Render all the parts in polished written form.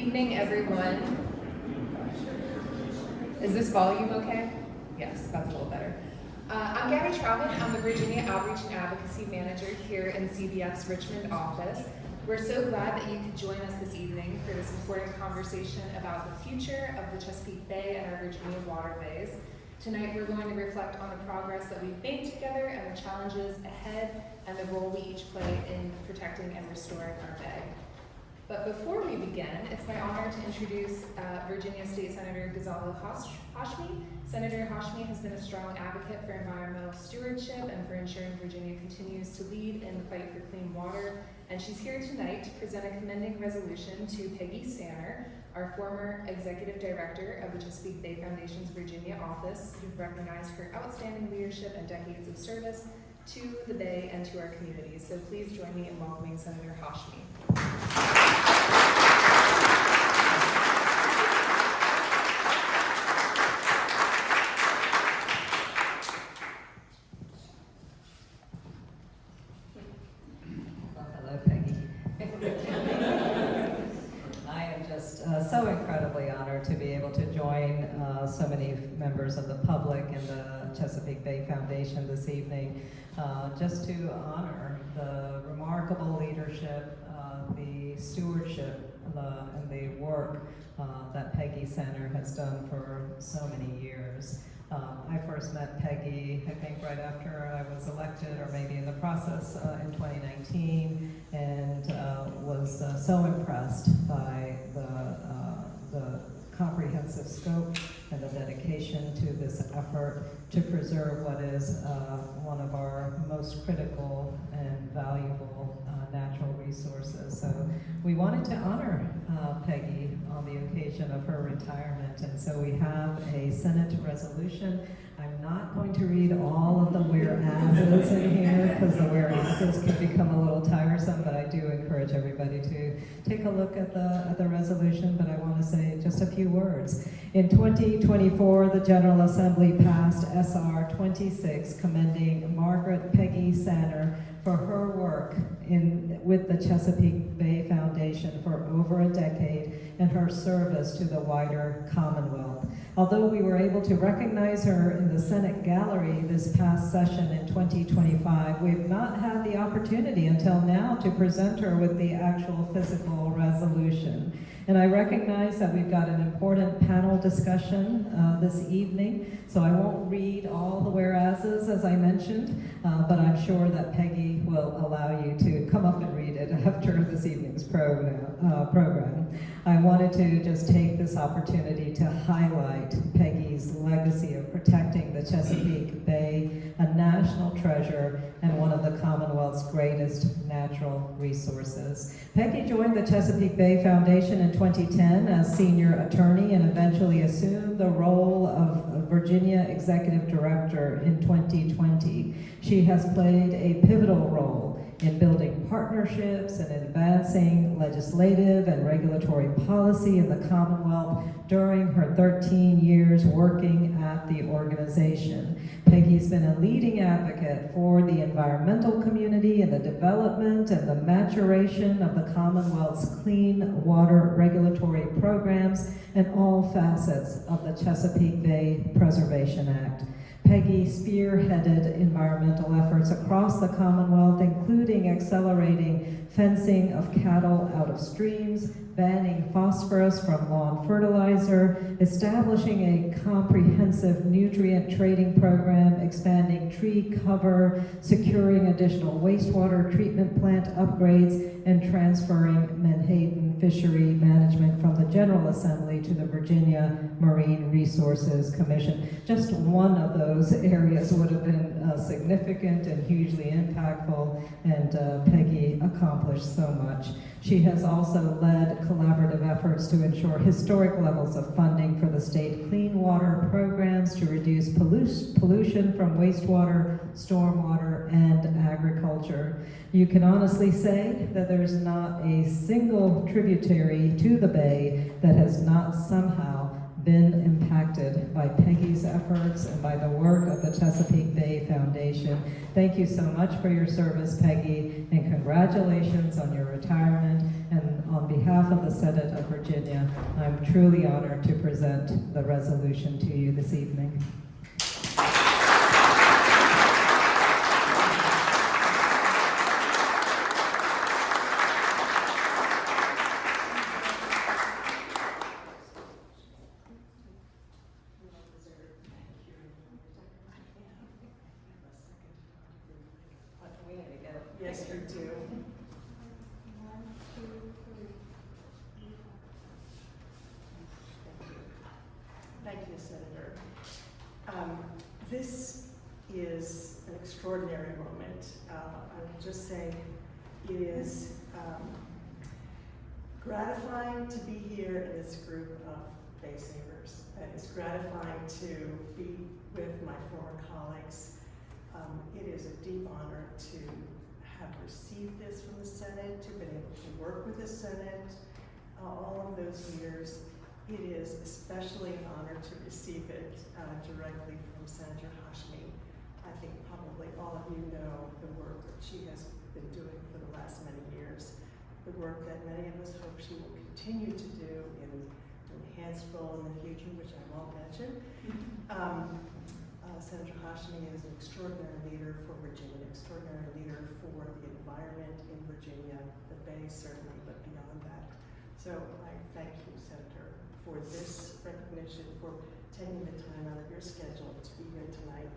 evening, everyone. Is this volume okay? Yes, that's a little better. I'm Gabby Troutman. I'm the Virginia Outreach and Advocacy Manager here in CBF's Richmond office. We're so glad that you could join us this evening for this important conversation about the future of the Chesapeake Bay and our Virginia waterways. Tonight we're going to reflect on the progress that we've made together and the challenges ahead and the role we each play in protecting and restoring our bay. But before we begin, it's my honor to introduce Virginia State Senator Ghazalo Hashmi. Senator Hashmi has been a strong advocate for environmental stewardship and for ensuring Virginia continues to lead in the fight for clean water. And she's here tonight to present a commending resolution to Peggy Sanner, our former Executive Director of the Chesapeake Bay Foundation's Virginia office, who recognized her outstanding leadership and decades of service to the Bay and to our communities. So please join me in welcoming Senator Hashmi. Hello, Peggy. I am just so incredibly honored to be able to join so many members of the public and the Chesapeake Bay Foundation this evening, just to honor the remarkable leadership, the stewardship, and the work that Peggy Sanner has done for so many years. I first met Peggy, I think, right after I was elected, or maybe in the process in 2019, and was so impressed by the comprehensive scope and the dedication to this effort to preserve what is one of our most critical and valuable natural resources. So we wanted to honor Peggy on the occasion of her retirement, and so we have a Senate resolution. I'm not going to read all of the whereases in here because the whereases can become a little tiresome, but I do encourage everybody to take a look at the resolution, but I want to say just a few words. In 2024, the General Assembly passed SR 26 commending Margaret Peggy Sanner for her work with the Chesapeake Bay Foundation for over a decade and her service to the wider Commonwealth. Although we were able to recognize her in the Senate gallery this past session in 2025, we've not had the opportunity until now to present her with the actual physical resolution. And I recognize that we've got an important panel discussion this evening, so I won't read all the whereases as I mentioned, but I'm sure that Peggy will allow you to come up and read it after this evening's program. I wanted to just take this opportunity to highlight Peggy's legacy of protecting the Chesapeake Bay, a national treasure and one of the Commonwealth's greatest natural resources. Peggy joined the Chesapeake Bay Foundation in 2010 as senior attorney and eventually assumed the role of Virginia Executive Director in 2020. She has played a pivotal role in building partnerships and advancing legislative and regulatory policy in the Commonwealth during her 13 years working at the organization. Peggy's been a leading advocate for the environmental community and the development and the maturation of the Commonwealth's clean water regulatory programs and all facets of the Chesapeake Bay Preservation Act. Peggy spearheaded environmental efforts across the Commonwealth, including accelerating fencing of cattle out of streams, banning phosphorus from lawn fertilizer, establishing a comprehensive nutrient trading program, expanding tree cover, securing additional wastewater treatment plant upgrades, and transferring Menhaden fishery management from the General Assembly to the Virginia Marine Resources Commission. Just one of those areas would have been significant and hugely impactful, and Peggy accomplished so much. She has also led collaborative efforts to ensure historic levels of funding for the state clean water programs to reduce pollution from wastewater, stormwater, and agriculture. You can honestly say that there's not a single tributary to the bay that has not somehow been impacted by Peggy's efforts and by the work of the Chesapeake Bay Foundation. Thank you so much for your service, Peggy, and congratulations on your retirement. And on behalf behalf of the Senate of Virginia, I'm truly honored to present the resolution to you this evening. Yes, you do. Thank you, Senator. This is an extraordinary moment. I will just say it is gratifying to be here in this group of Bay Savers. It's gratifying to be with my former colleagues. It is a deep honor to have received this from the Senate, to have been able to work with the Senate all of those years. It is especially an honor to receive it directly from Senator Hashmi. I think probably all of you know the work that she has been doing for the last many years, the work that many of us hope she will continue to do in an enhanced role in the future, which I won't mention. Senator Hashmi is an extraordinary leader for Virginia, an extraordinary leader for the environment in Virginia, the Bay certainly, but beyond that. So I thank you, Senator, for this recognition, for taking the time out of your schedule to be here tonight.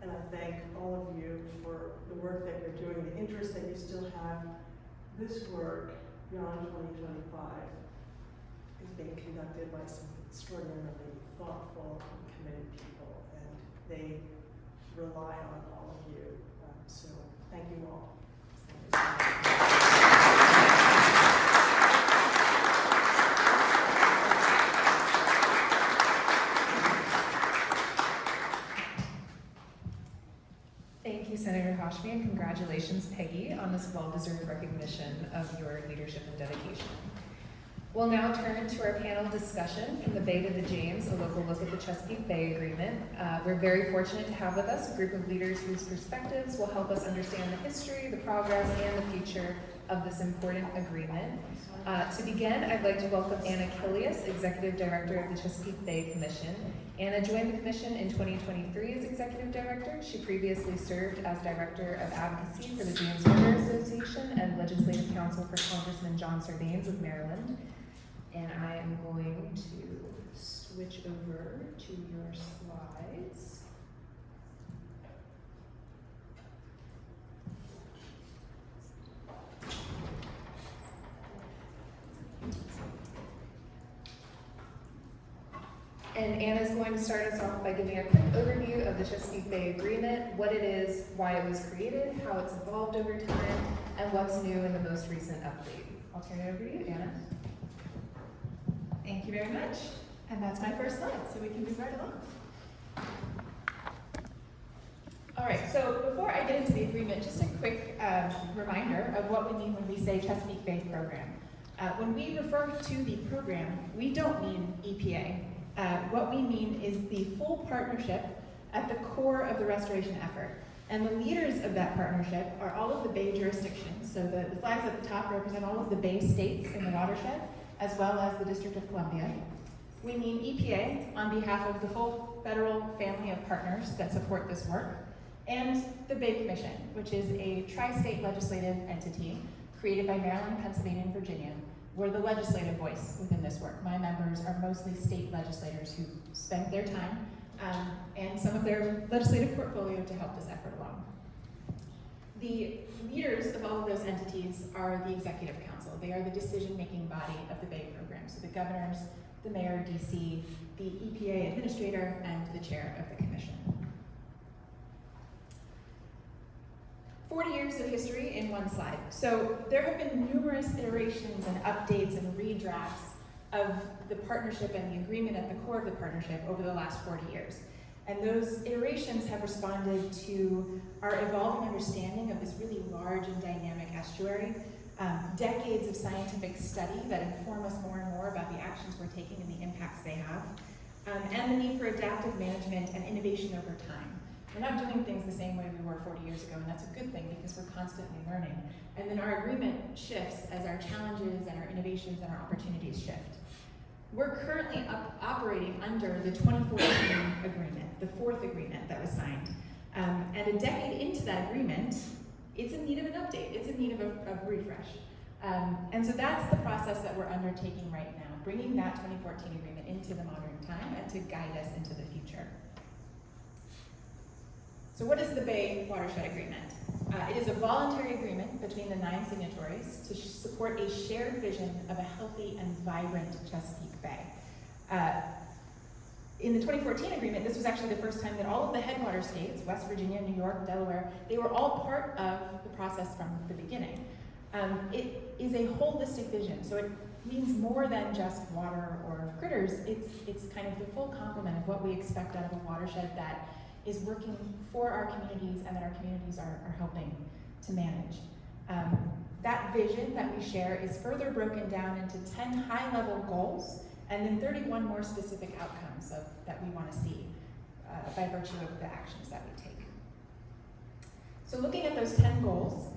And I thank all of you for the work that you're doing, the interest that you still have. This work beyond 2025 is being conducted by some extraordinarily thoughtful and committed people, and they rely on all of you. So thank you all. Thank you so much. Thank you, Senator Hashmi, and congratulations, Peggy, on this well-deserved recognition of your leadership and dedication. We'll now turn to our panel discussion, From the Bay to the James, a local look at the Chesapeake Bay Agreement. We're very fortunate to have with us a group of leaders whose perspectives will help us understand the history, the progress, and the future of this important agreement. To begin, I'd like to welcome Anna Killius, Executive Director of the Chesapeake Bay Commission. Anna joined the Commission in 2023 as Executive Director. She previously served as Director of Advocacy for the James River Association and Legislative Counsel for Congressman John Sarbanes of Maryland. And I am going to switch over to your slides. And Anna's going to start us off by giving a quick overview of the Chesapeake Bay Agreement, what it is, why it was created, how it's evolved over time, and what's new in the most recent update. I'll turn it over to you, Anna. Thank you very much. And that's my first slide, so we can move right along. All right, so before I get into the agreement, just a quick reminder of what we mean when we say Chesapeake Bay Program. When we refer to the program, we don't mean EPA. What we mean is the full partnership at the core of the restoration effort. And the leaders of that partnership are all of the Bay jurisdictions. So the flags at the top represent all of the Bay states in the watershed, as well as the District of Columbia. We mean EPA on behalf of the full federal family of partners that support this work, and the Bay Commission, which is a tri-state legislative entity created by Maryland, Pennsylvania, and Virginia. We're the legislative voice within this work. My members are mostly state legislators who spent their time and some of their legislative portfolio to help this effort along. The leaders of all of those entities are the Executive Council. They are the decision-making body of the Bay Program. So the governors, the mayor of DC, the EPA administrator, and the chair of the commission. 40 years of history in one slide. So there have been numerous iterations and updates and redrafts of the partnership and the agreement at the core of the partnership over the last 40 years. And those iterations have responded to our evolving understanding of this really large and dynamic estuary, decades of scientific study that inform us more and more about the actions we're taking and the impacts they have, and the need for adaptive management and innovation over time. We're not doing things the same way we were 40 years ago, and that's a good thing because we're constantly learning. And then our agreement shifts as our challenges and our innovations and our opportunities shift. We're currently operating under the 2014 agreement, the fourth agreement that was signed. And a decade into that agreement, it's in need of an update. It's in need of a refresh. And so that's the process that we're undertaking right now, bringing that 2014 agreement into the modern time and to guide us into the future. So what is the Bay Watershed Agreement? It is a voluntary agreement between the 9 signatories to support a shared vision of a healthy and vibrant Chesapeake Bay. In the 2014 agreement, this was actually the first time that all of the headwater states, West Virginia, New York, Delaware, they were all part of the process from the beginning. It is a holistic vision, so it means more than just water or critters. It's kind of the full complement of what we expect out of a watershed that is working for our communities and that our communities are helping to manage. That vision that we share is further broken down into 10 high-level goals and then 31 more specific outcomes that we want to see by virtue of the actions that we take. So looking at those 10 goals,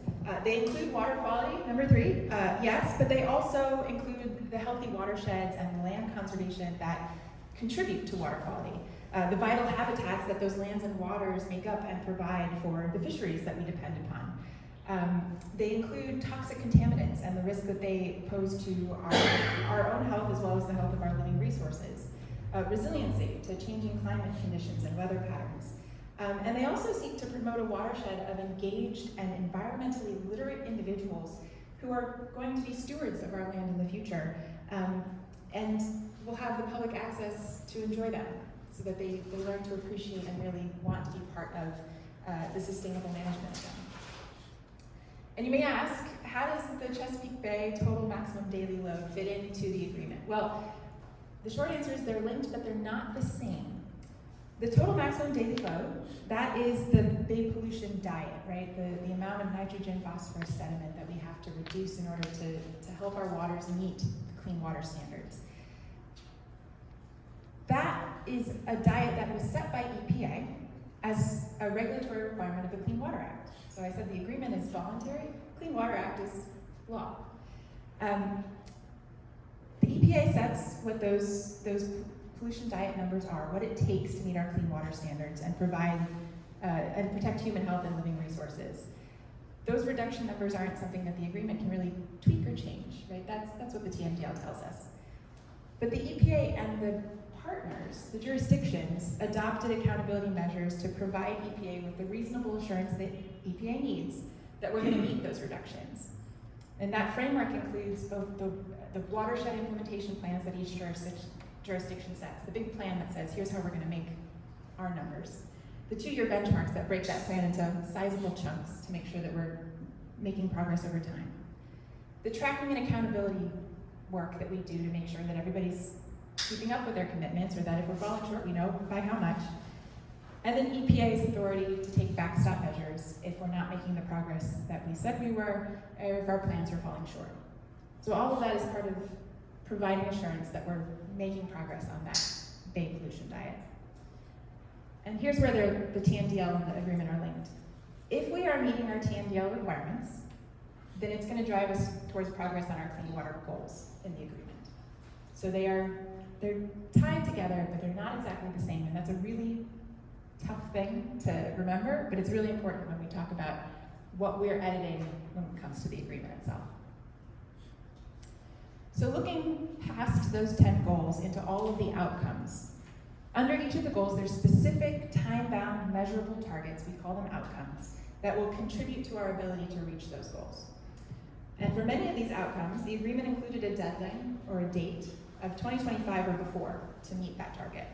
they include water quality, number 3, yes, but they also include the healthy watersheds and the land conservation that contribute to water quality. The vital habitats that those lands and waters make up and provide for the fisheries that we depend upon. They include toxic contaminants and the risk that they pose to our own health as well as the health of our living resources. Resiliency to changing climate conditions and weather patterns. And they also seek to promote a watershed of engaged and environmentally literate individuals who are going to be stewards of our land in the future and will have the public access to enjoy them so that they learn to appreciate and really want to be part of the sustainable management of them. And you may ask, how does the Chesapeake Bay total maximum daily load fit into the agreement? Well, the short answer is they're linked, but they're not the same. The total maximum daily load, that is the Bay pollution diet, right? The amount of nitrogen, phosphorus, sediment that we have to reduce in order to help our waters meet the clean water standards. That is a diet that was set by EPA as a regulatory requirement of the Clean Water Act. So I said the agreement is voluntary, Clean Water Act is law. The EPA sets what those pollution diet numbers are, what it takes to meet our clean water standards and provide and protect human health and living resources. Those reduction numbers aren't something that the agreement can really tweak or change, right? That's what the TMDL tells us. But the EPA and the partners, the jurisdictions, adopted accountability measures to provide EPA with the reasonable assurance that EPA needs that we're going to meet those reductions. And that framework includes both the watershed implementation plans that each jurisdiction sets, the big plan that says, here's how we're going to make our numbers. The 2-year benchmarks that break that plan into sizable chunks to make sure that we're making progress over time. The tracking and accountability work that we do to make sure that everybody's keeping up with their commitments, or that if we're falling short, we know by how much. And then EPA's authority to take backstop measures if we're not making the progress that we said we were, or if our plans are falling short. So all of that is part of providing assurance that we're making progress on that Bay pollution diet. And here's where the TMDL and the agreement are linked. If we are meeting our TMDL requirements, then it's going to drive us towards progress on our clean water goals in the agreement. So they're tied together, but they're not exactly the same, and that's a really tough thing to remember, but it's really important when we talk about what we're editing when it comes to the agreement itself. So looking past those 10 goals into all of the outcomes, under each of the goals there's specific time-bound measurable targets, we call them outcomes, that will contribute to our ability to reach those goals. And for many of these outcomes, the agreement included a deadline or a date of 2025 or before to meet that target.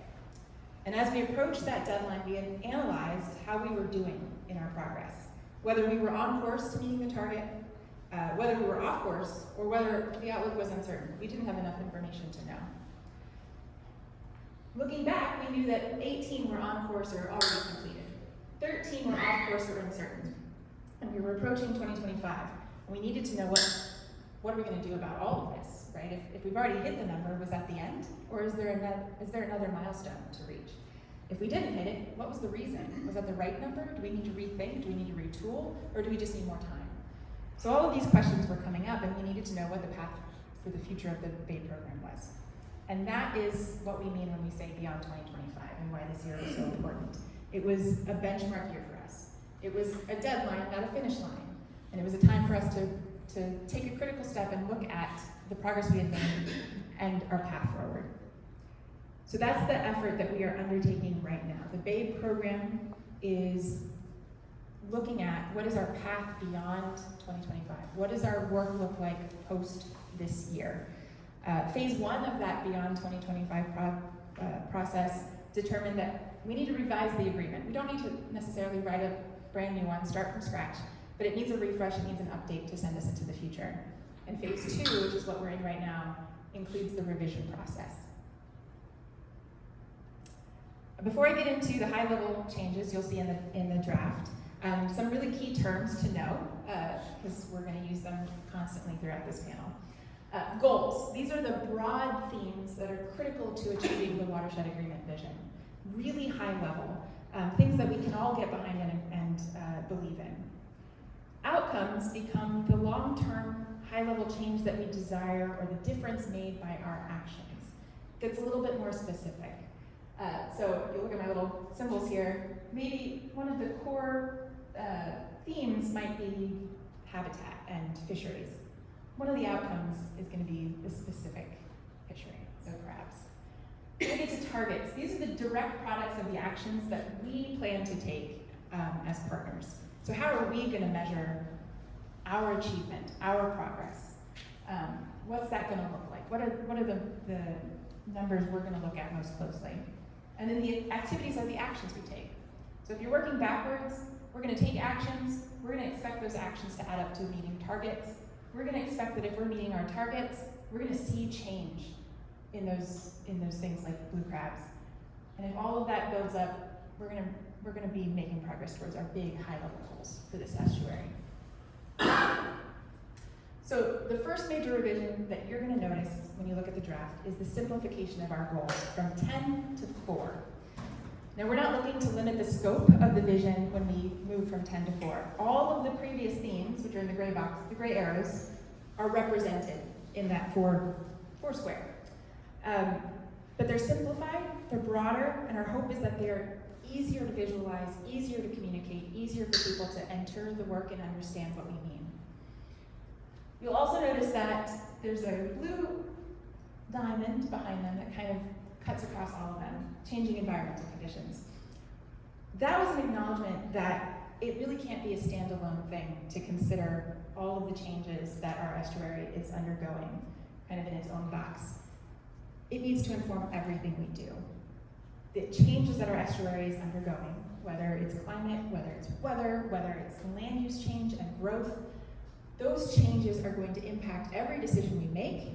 And as we approached that deadline, we had analyzed how we were doing in our progress, whether we were on course to meeting the target, whether we were off course, or whether the outlook was uncertain. We didn't have enough information to know. Looking back, we knew that 18 were on course or already completed. 13 were off course or uncertain. And we were approaching 2025. And we needed to know what are we going to do about all of this, right? If we've already hit the number, was that the end? Or is there another milestone to reach? If we didn't hit it, what was the reason? Was that the right number? Do we need to rethink? Do we need to retool? Or do we just need more time? So all of these questions were coming up, and we needed to know what the path for the future of the Bay program was. And that is what we mean when we say beyond 2025 and why this year was so important. It was a benchmark year for us. It was a deadline, not a finish line. And it was a time for us to take a critical step and look at the progress we had made and our path forward. So that's the effort that we are undertaking right now. The Bay program is looking at what is our path beyond 2025. What does our work look like post this year? Phase 1 of that beyond 2025 process determined that we need to revise the agreement. We don't need to necessarily write a brand new one, start from scratch, but it needs a refresh, it needs an update to send us into the future. And phase 2, which is what we're in right now, includes the revision process. Before I get into the high-level changes you'll see in the draft, some really key terms to know, because we're going to use them constantly throughout this panel. Goals. These are the broad themes that are critical to achieving the Watershed Agreement vision. Really high level, things that we can all get behind and believe in. Outcomes become the long-term, high-level change that we desire or the difference made by our actions. Gets a little bit more specific. So if you look at my little symbols here, maybe one of the core themes might be habitat and fisheries. One of the outcomes is going to be the specific fishery, so crabs. We get to targets. These are the direct products of the actions that we plan to take as partners. So how are we going to measure our achievement, our progress? What's that going to look like? What are the numbers we're going to look at most closely? And then the activities are the actions we take. So if you're working backwards, we're going to take actions. We're going to expect those actions to add up to meeting targets. We're going to expect that if we're meeting our targets, we're going to see change in those things like blue crabs. And if all of that builds up, we're going to be making progress towards our big high-level goals for this estuary. So the first major revision that you're going to notice when you look at the draft is the simplification of our goals from 10 to 4. Now we're not looking to limit the scope of the vision when we move from 10 to 4. All of the previous themes, which are in the gray box, the gray arrows, are represented in that four square. But they're simplified, they're broader, and our hope is that they're easier to visualize, easier to communicate, easier for people to enter the work and understand what we mean. You'll also notice that there's a blue diamond behind them that kind of cuts across all of them, changing environmental conditions. That was an acknowledgement that it really can't be a standalone thing to consider all of the changes that our estuary is undergoing, kind of in its own box. It needs to inform everything we do. The changes that our estuary is undergoing, whether it's climate, whether it's weather, whether it's land use change and growth, those changes are going to impact every decision we make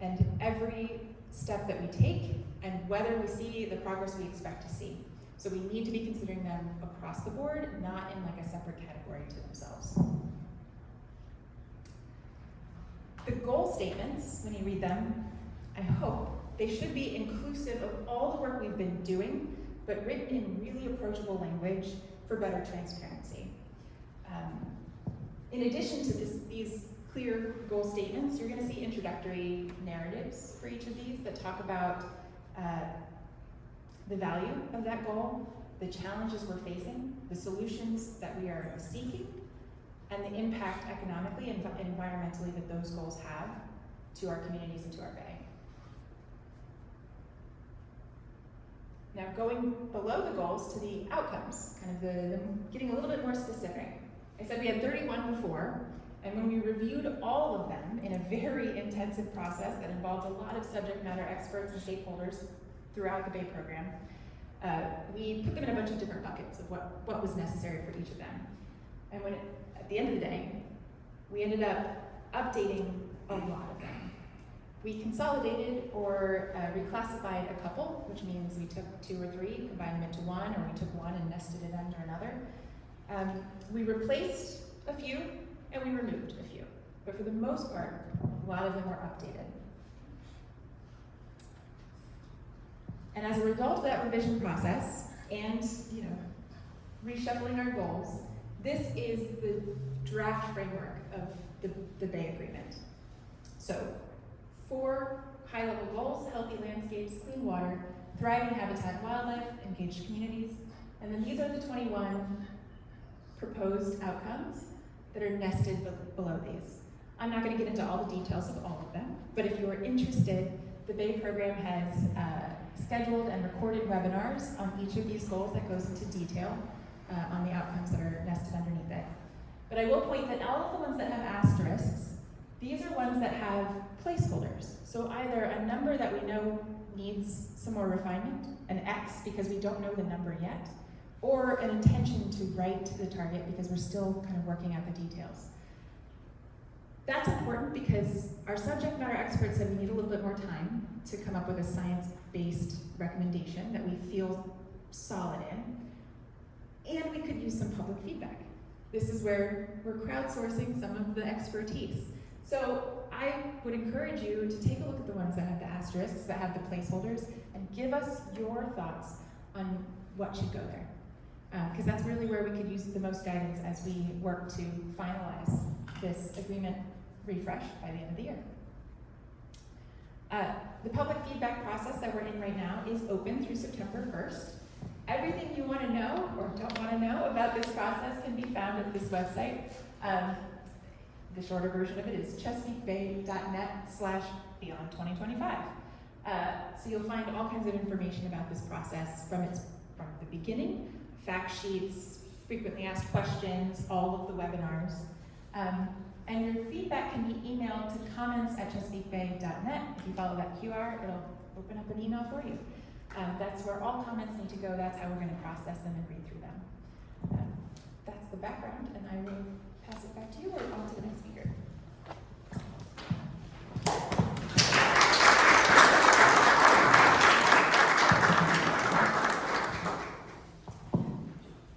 and every step that we take and whether we see the progress we expect to see. So we need to be considering them across the board, not in like a separate category to themselves. The goal statements, when you read them, I hope they should be inclusive of all the work we've been doing, but written in really approachable language for better transparency. In addition to these clear goal statements, you're going to see introductory narratives for each of these that talk about the value of that goal, the challenges we're facing, the solutions that we are seeking, and the impact economically and environmentally that those goals have to our communities and to our bay. Now going below the goals to the outcomes, kind of the getting a little bit more specific. I said we had 31 before, and when we reviewed all of them in a very intensive process that involved a lot of subject matter experts and stakeholders throughout the Bay program, we put them in a bunch of different buckets of what was necessary for each of them. And at the end of the day, we ended up updating a lot of them. We consolidated or reclassified a couple, which means we took 2 or 3, combined them into one, or we took one and nested it under another. We replaced a few, and we removed a few. But for the most part, a lot of them were updated. And as a result of that revision process, and, you know, reshuffling our goals, this is the draft framework of the Bay Agreement. So, 4 high-level goals: healthy landscapes, clean water, thriving habitat and wildlife, engaged communities. And then these are the 21 proposed outcomes that are nested below these. I'm not going to get into all the details of all of them, but if you are interested, the Bay program has scheduled and recorded webinars on each of these goals that goes into detail on the outcomes that are nested underneath it. But I will point that all of the ones that have asterisks, these are ones that have placeholders. So either a number that we know needs some more refinement, an X because we don't know the number yet, or an intention to write the target because we're still kind of working out the details. That's important because our subject matter experts said we need a little bit more time to come up with a science-based recommendation that we feel solid in, and we could use some public feedback. This is where we're crowdsourcing some of the expertise. So I would encourage you to take a look at the ones that have the asterisks, that have the placeholders, and give us your thoughts on what should go there. Because that's really where we could use the most guidance as we work to finalize this agreement refresh by the end of the year. The public feedback process that we're in right now is open through September 1st. Everything you want to know or don't want to know about this process can be found at this website. The shorter version of it is chesapeakebay.net/beyond2025. So you'll find all kinds of information about this process from the beginning, fact sheets, frequently asked questions, all of the webinars. And your feedback can be emailed to comments@chesapeakebay.net. If you follow that QR, it'll open up an email for you. That's where all comments need to go. That's how we're going to process them and read through them. That's the background, and I will pass it back to you or on to the next speaker.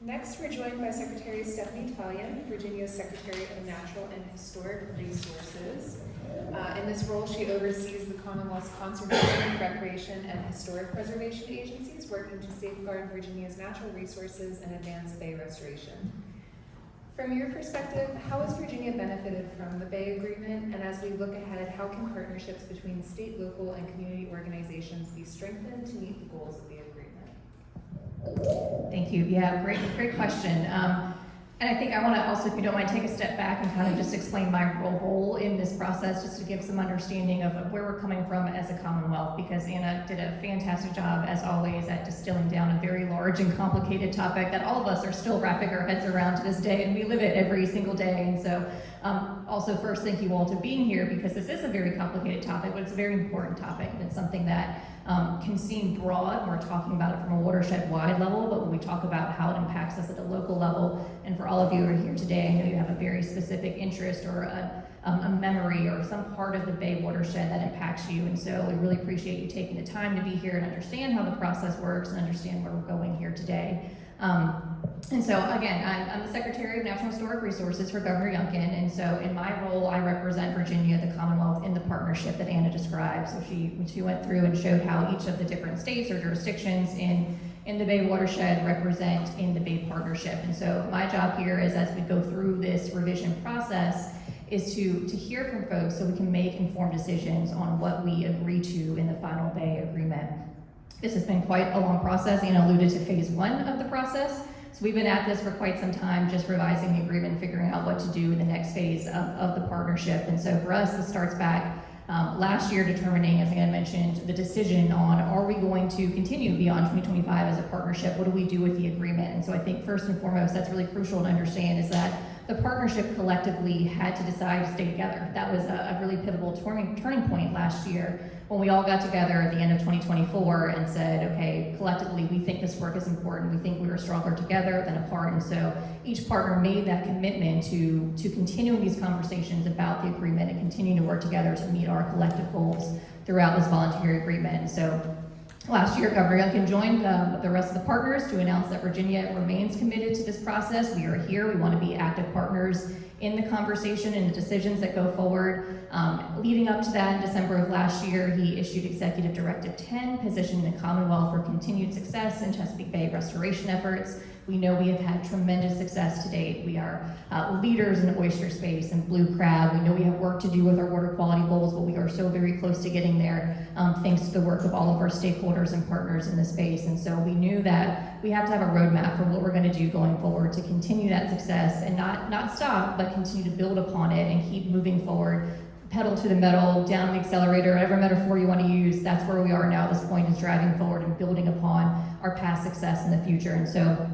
Next, we're joined by Secretary Stephanie Talion, Virginia's Secretary of Natural and Historic Resources. In this role, she oversees the Commonwealth's conservation, recreation, and historic preservation agencies working to safeguard Virginia's natural resources and advance Bay restoration. From your perspective, how has Virginia benefited from the Bay Agreement? And as we look ahead, how can partnerships between state, local, and community organizations be strengthened to meet the goals of the agreement? Thank you. Yeah, great question. And I think I want to also, if you don't mind, take a step back and kind of just explain my role in this process, just to give some understanding of where we're coming from as a Commonwealth, because Anna did a fantastic job, as always, at distilling down a very large and complicated topic that all of us are still wrapping our heads around to this day, and we live it every single day. And so also first, thank you all to being here, because this is a very complicated topic, but it's a very important topic, and it's something that can seem broad. We're talking about it from a watershed-wide level, but when we talk about how it impacts us at a local level, and for all of you who are here today, I know you have a very specific interest or a memory or some part of the Bay watershed that impacts you, and so we really appreciate you taking the time to be here and understand how the process works and understand where we're going here today. And so again, I'm the Secretary of Natural Historic Resources for Governor Youngkin, and so in my role, I represent Virginia, the Commonwealth, in the partnership that Anna described. So she went through and showed how each of the different states or jurisdictions in the Bay watershed represent in the Bay partnership. And so my job here is, as we go through this revision process, is to hear from folks so we can make informed decisions on what we agree to in the final Bay agreement. This has been quite a long process. Anna alluded to phase 1 of the process. So we've been at this for quite some time, just revising the agreement, figuring out what to do in the next phase of the partnership. And so for us, this starts back last year, determining, as Anna mentioned, the decision on, are we going to continue beyond 2025 as a partnership? What do we do with the agreement? And so I think first and foremost, that's really crucial to understand, is that the partnership collectively had to decide to stay together. That was a really pivotal turning point last year, when we all got together at the end of 2024 and said, okay, collectively, we think this work is important. We think we are stronger together than apart. And so each partner made that commitment to continuing these conversations about the agreement and continuing to work together to meet our collective goals throughout this voluntary agreement. And so last year, Governor Youngkin joined the rest of the partners to announce that Virginia remains committed to this process. We are here. We want to be active partners in the conversation and the decisions that go forward. Leading up to that, in December of last year, he issued Executive Directive 10, positioning the Commonwealth for continued success in Chesapeake Bay restoration efforts. We know we have had tremendous success to date. We are leaders in oyster space and blue crab. We know we have work to do with our water quality goals, but we are so very close to getting there thanks to the work of all of our stakeholders and partners in the space. And so we knew that we have to have a roadmap for what we're going to do going forward to continue that success and not stop, but continue to build upon it and keep moving forward. Pedal to the metal, down the accelerator, whatever metaphor you want to use, that's where we are now at this point, is driving forward and building upon our past success in the future. And so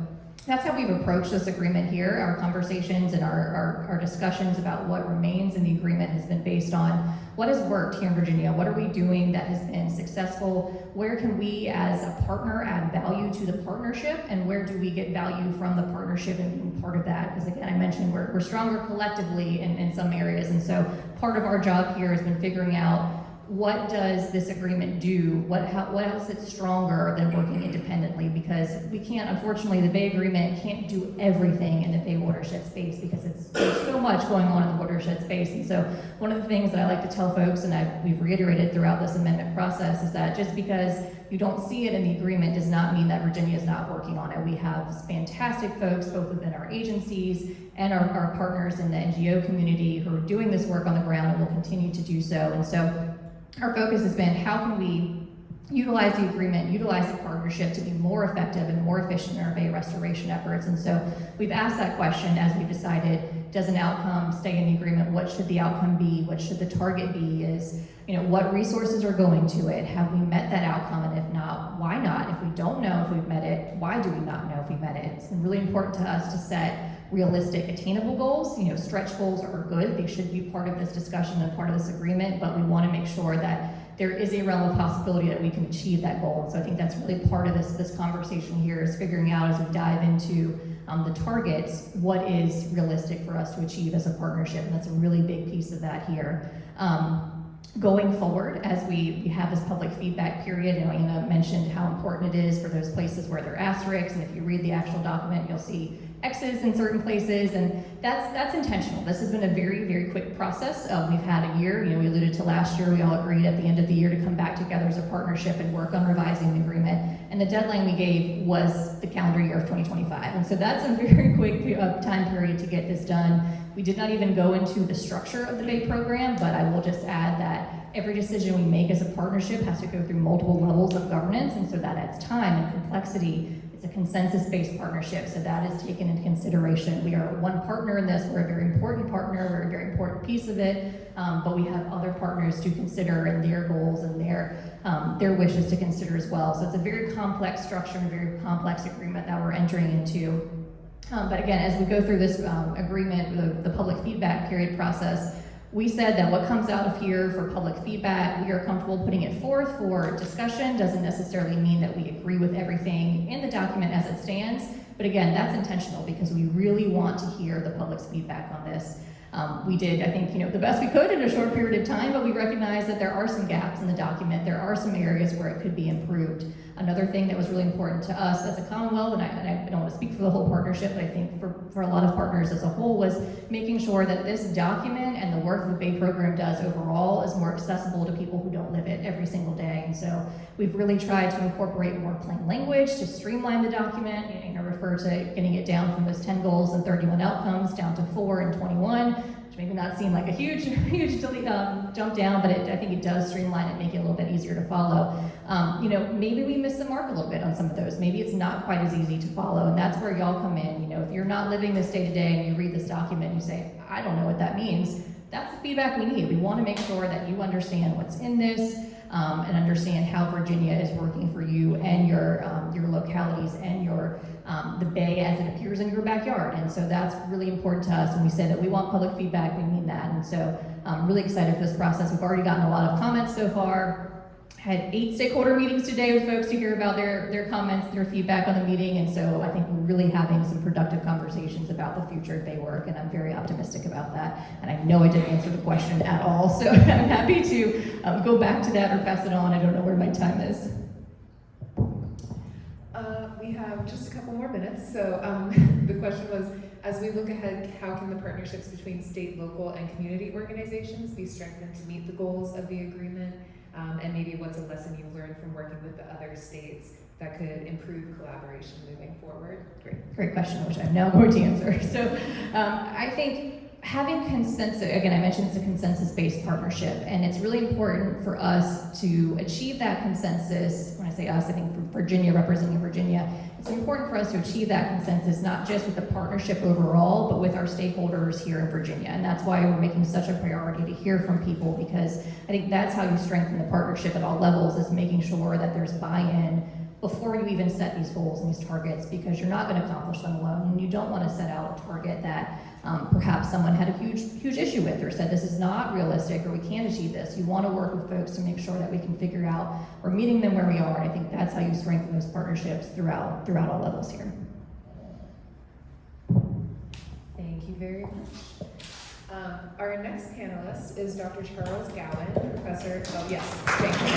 that's how we've approached this agreement here. Our conversations and our discussions about what remains in the agreement has been based on what has worked here in Virginia, what are we doing that has been successful, where can we as a partner add value to the partnership, and where do we get value from the partnership and being part of that? Because again, I mentioned we're stronger collectively in some areas, and so part of our job here has been figuring out what does this agreement do? What else is stronger than working independently? Because we can't, unfortunately, the Bay Agreement can't do everything in the Bay watershed space because there's so much going on in the watershed space. And so one of the things that I like to tell folks, and we've reiterated throughout this amendment process, is that just because you don't see it in the agreement does not mean that Virginia is not working on it. We have fantastic folks, both within our agencies and our partners in the NGO community, who are doing this work on the ground and will continue to do so. And so our focus has been, how can we utilize the agreement, utilize the partnership to be more effective and more efficient in our Bay restoration efforts? And so we've asked that question as we've decided, does an outcome stay in the agreement? What should the outcome be? What should the target be? What resources are going to it? Have we met that outcome? And if not, why not? If we don't know if we've met it, why do we not know if we met it? It's been really important to us to set realistic, attainable goals. Stretch goals are good. They should be part of this discussion and part of this agreement, but we want to make sure that there is a realm of possibility that we can achieve that goal. And so I think that's really part of this conversation here, is figuring out, as we dive into the targets, what is realistic for us to achieve as a partnership, and that's a really big piece of that here. Going forward, as we have this public feedback period, Anna mentioned how important it is for those places where there are asterisks, and if you read the actual document, you'll see X's in certain places, and that's intentional. This has been a very, very quick process. We've had a year, we alluded to last year, we all agreed at the end of the year to come back together as a partnership and work on revising the agreement, and the deadline we gave was the calendar year of 2025, and so that's a very quick time period to get this done. We did not even go into the structure of the Bay program, but I will just add that every decision we make as a partnership has to go through multiple levels of governance, and so that adds time and complexity. It's a consensus-based partnership, so that is taken into consideration. We are one partner in this. We're a very important partner. We're a very important piece of it, but we have other partners to consider, and their goals and their wishes to consider as well. So it's a very complex structure and a very complex agreement that we're entering into. But again, as we go through this agreement, the public feedback period process, we said that what comes out of here for public feedback, we are comfortable putting it forth for discussion. Doesn't necessarily mean that we agree with everything in the document as it stands, but again, that's intentional because we really want to hear the public's feedback on this. We did, I think, the best we could in a short period of time, but we recognize that there are some gaps in the document. There are some areas where it could be improved. Another thing that was really important to us as a Commonwealth, and I don't want to speak for the whole partnership, but I think for a lot of partners as a whole, was making sure that this document and the work the Bay program does overall is more accessible to people who don't live it every single day. And so we've really tried to incorporate more plain language to streamline the document, refer to getting it down from those 10 goals and 31 outcomes down to 4 and 21, which maybe not seem like a huge jump down, but I think it does streamline it, make it a little bit easier to follow. Maybe we missed the mark a little bit on some of those. Maybe it's not quite as easy to follow, and that's where y'all come in. If you're not living this day to day and you read this document and you say, I don't know what that means, that's the feedback we need. We want to make sure that you understand what's in this, and understand how Virginia is working for you and your localities and the Bay as it appears in your backyard. And so that's really important to us. And we say that we want public feedback, we mean that. And so I'm really excited for this process. We've already gotten a lot of comments so far. Had 8 stakeholder meetings today with folks to hear about their comments, their feedback on the meeting, and so I think we're really having some productive conversations about the future of Bay work, and I'm very optimistic about that. And I know I didn't answer the question at all, so I'm happy to go back to that or pass it on. I don't know where my time is. We have just a couple more minutes. So the question was, As we look ahead, how can the partnerships between state, local, and community organizations be strengthened to meet the goals of the agreement? And maybe what's a lesson you've learned from working with the other states that could improve collaboration moving forward? Great question, which I'm now going to answer. So I think having consensus, again, I mentioned it's a consensus-based partnership, and it's really important for us to achieve that consensus. When I say us, I think Virginia, representing Virginia, it's important for us to achieve that consensus, not just with the partnership overall, but with our stakeholders here in Virginia. And that's why we're making such a priority to hear from people, because I think that's how you strengthen the partnership at all levels, is making sure that there's buy-in before you even set these goals and these targets, because you're not going to accomplish them alone. And you don't want to set out a target that perhaps someone had a huge issue with, or said this is not realistic, or we can't achieve this. You want to work with folks to make sure that we can figure out we're meeting them where we are. And I think that's how you strengthen those partnerships throughout all levels here. Thank you very much. Our next panelist is Dr. Charles Gowan, professor. Oh yes, thank you.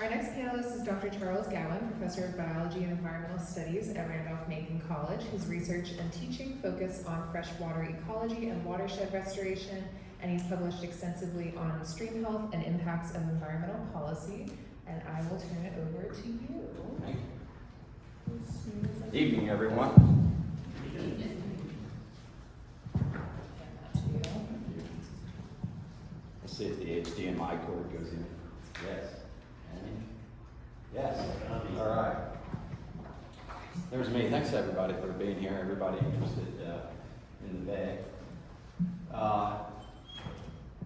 Our next panelist is Dr. Charles Gowan, professor of biology and environmental studies at Randolph-Macon College. His research and teaching focus on freshwater ecology and watershed restoration, and he's published extensively on stream health and impacts of environmental policy. And I will turn it over to you. Thank you. Evening, everyone. Let's see if the HDMI cord goes in. Yes. Yes. All right. There's me. Thanks everybody for being here. Everybody interested in the Bay.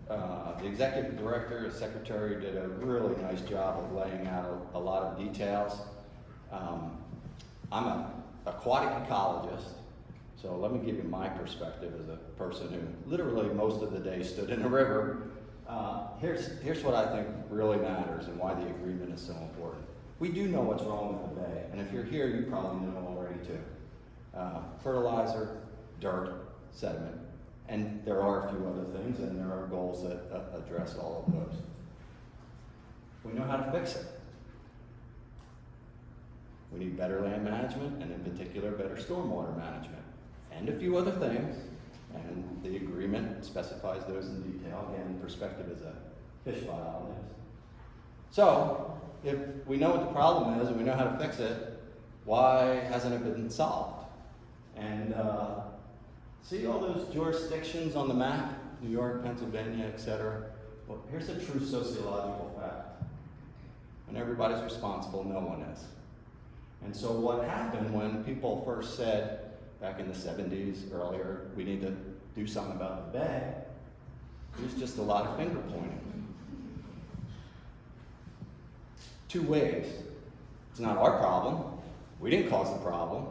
The executive director, secretary, did a really nice job of laying out a lot of details. I'm an aquatic ecologist, so let me give you my perspective as a person who literally most of the day stood in a river. Here's what I think really matters and why the agreement is so important. We do know what's wrong with the Bay, and if you're here, you probably know already too. Fertilizer, dirt, sediment, and there are a few other things, and there are goals that address all of those. We know how to fix it. We need better land management, and in particular, better stormwater management, and a few other things, and the agreement specifies those in detail. Again, perspective as a fish biologist. So, if we know what the problem is and we know how to fix it, why hasn't it been solved? And see all those jurisdictions on the map, New York, Pennsylvania, etc. Well, here's a true sociological fact. When everybody's responsible, no one is. And so what happened when people first said, back in the 70s, earlier, we need to do something about the Bay, it was just a lot of finger pointing. Two ways. It's not our problem. We didn't cause the problem.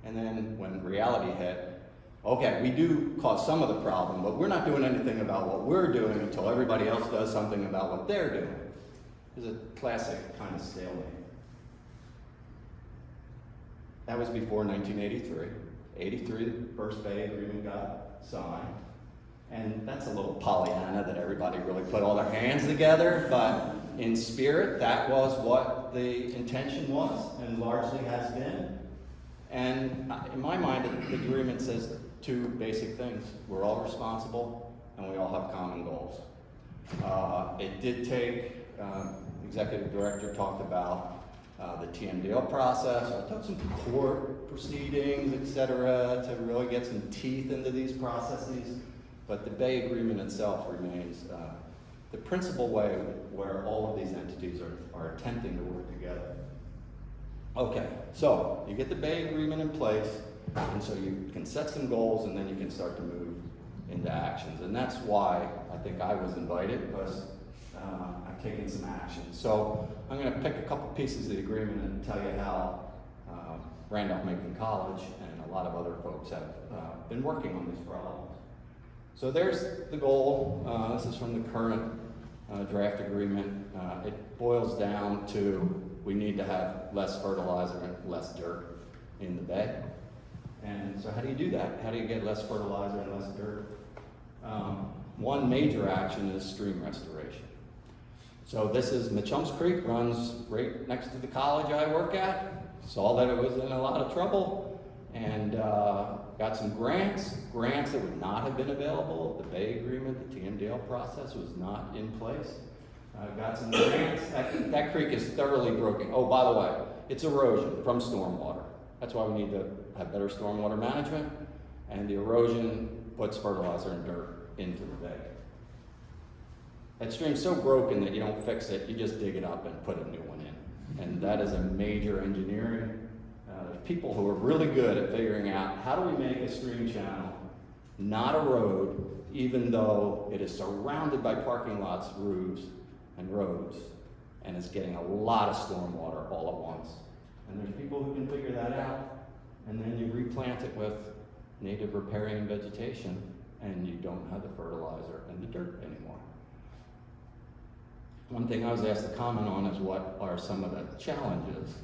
And then when reality hit, okay, we do cause some of the problem, but we're not doing anything about what we're doing until everybody else does something about what they're doing. It's a classic kind of stalemate. That was before 1983. 83, the first Bay Agreement got signed. And that's a little Pollyanna that everybody really put all their hands together, but in spirit, that was what the intention was and largely has been. And in my mind, the agreement says two basic things. We're all responsible and we all have common goals. It did take, executive director talked about the TMDL process. I took some court proceedings, etc., to really get some teeth into these processes. But the Bay Agreement itself remains the principal way where all of these entities are attempting to work together. Okay, so you get the Bay Agreement in place, and so you can set some goals, and then you can start to move into actions. And that's why I think I was invited, because I've taken some action. So I'm going to pick a couple pieces of the agreement and tell you how Randolph-Macon College and a lot of other folks have been working on these problems. So there's the goal. This is from the current draft agreement. It boils down to we need to have less fertilizer and less dirt in the Bay. And so how do you do that? How do you get less fertilizer and less dirt? One major action is stream restoration. So this is Meachums Creek, runs right next to the college I work at. Saw that it was in a lot of trouble and got some grants that would not have been available. The Bay Agreement, the TMDL process was not in place. Got some grants. That creek is thoroughly broken. Oh, by the way, it's erosion from stormwater. That's why we need to have better stormwater management. And the erosion puts fertilizer and dirt into the bay. That stream's so broken that you don't fix it, you just dig it up and put a new one in. And that is a major engineering. There's people who are really good at figuring out how do we make a stream channel not a road, even though it is surrounded by parking lots, roofs, and roads, and is getting a lot of stormwater all at once. And there's people who can figure that out, and then you replant it with native riparian vegetation, and you don't have the fertilizer and the dirt anymore. One thing I was asked to comment on is what are some of the challenges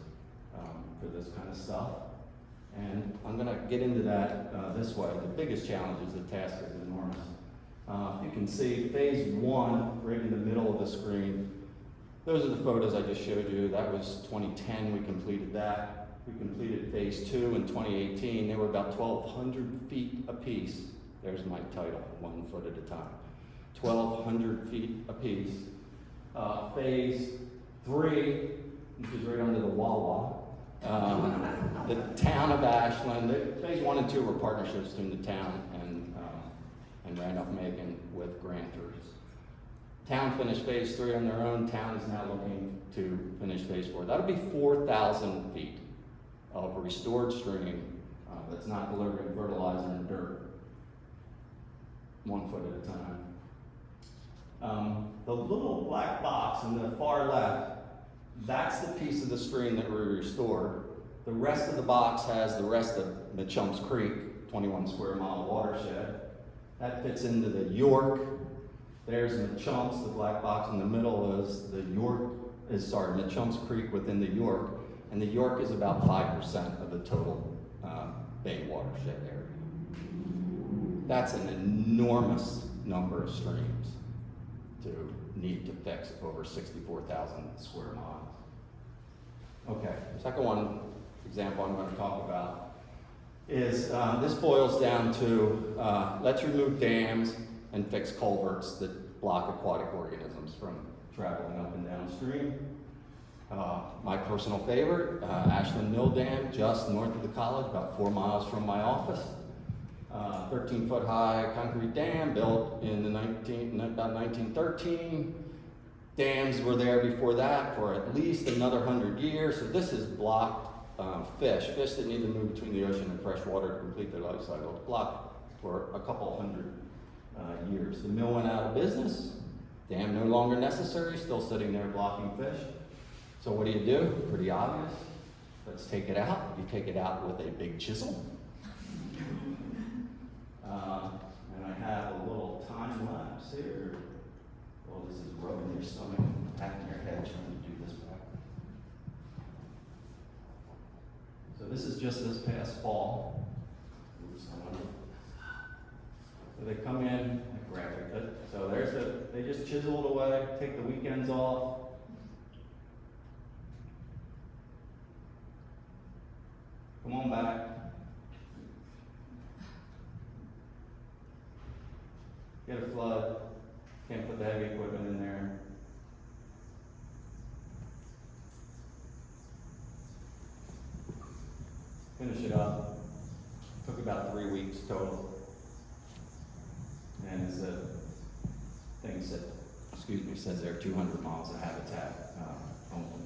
for this kind of stuff. And I'm going to get into that this way. The biggest challenge is the task is enormous. You can see phase one right in the middle of the screen. Those are the photos I just showed you. That was 2010, we completed that. We completed phase two in 2018. They were about 1,200 feet apiece. There's my title, 1 foot at a time. 1,200 feet apiece. Phase three, which is right under the Wawa. The town of Ashland, phase 1 and 2 were partnerships between the town and Randolph-Macon with grantors. Town finished phase 3 on their own. Town is now looking to finish phase 4. That'll be 4,000 feet of restored stream that's not delivering fertilizer and dirt, 1 foot at a time. The little black box in the far left, that's the piece of the stream that we restored. The rest of the box has the rest of Meachums Creek, 21 square mile watershed. That fits into the York. There's Meachums, the black box in the middle is the Meachums Creek within the York. And the York is about 5% of the total Bay watershed area. That's an enormous number of streams to need to fix over 64,000 square miles. Okay, the second example I'm going to talk about is this boils down to let's remove dams and fix culverts that block aquatic organisms from traveling up and downstream. My personal favorite, Ashland Mill Dam, just north of the college, about 4 miles from my office. 13-foot high concrete dam built in about 1913. Dams were there before that for at least another 100 years. So this is blocked fish that need to move between the ocean and fresh water to complete their life cycle. It's blocked for a couple hundred years. The mill went out of business. Dam no longer necessary, still sitting there blocking fish. So what do? Pretty obvious. Let's take it out. You take it out with a big chisel. And I have a little time lapse here. Oh, this is rubbing your stomach, tapping your head, trying to do this back. So this is just this past fall. Oops, so they come in, I grab it. So they just chisel it away, take the weekends off. Come on back. Get a flood. Can't put the heavy equipment in there. Finish it up. Took about 3 weeks total. And as the thing said, says there 200 miles of habitat open.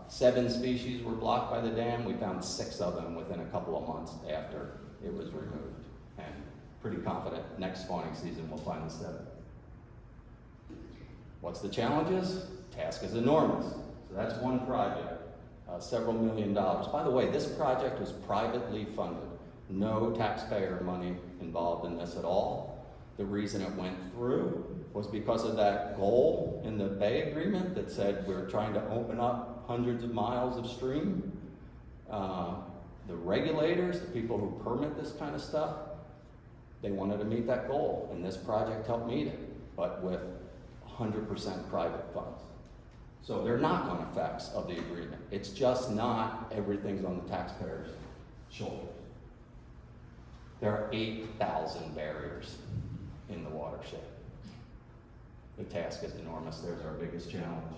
7 species were blocked by the dam. We found 6 of them within a couple of months after it was removed. And pretty confident next spawning season we'll find the 7. What's the challenges? Task is enormous. So that's one project, several $1 million. By the way, this project was privately funded. No taxpayer money involved in this at all. The reason it went through was because of that goal in the Bay Agreement that said we're trying to open up hundreds of miles of stream. The regulators, the people who permit this kind of stuff, they wanted to meet that goal, and this project helped meet it. but with 100% private funds. So they're knock-on effects of the agreement. It's just not everything's on the taxpayers' shoulders. There are 8,000 barriers in the watershed. The task is enormous. There's our biggest challenge.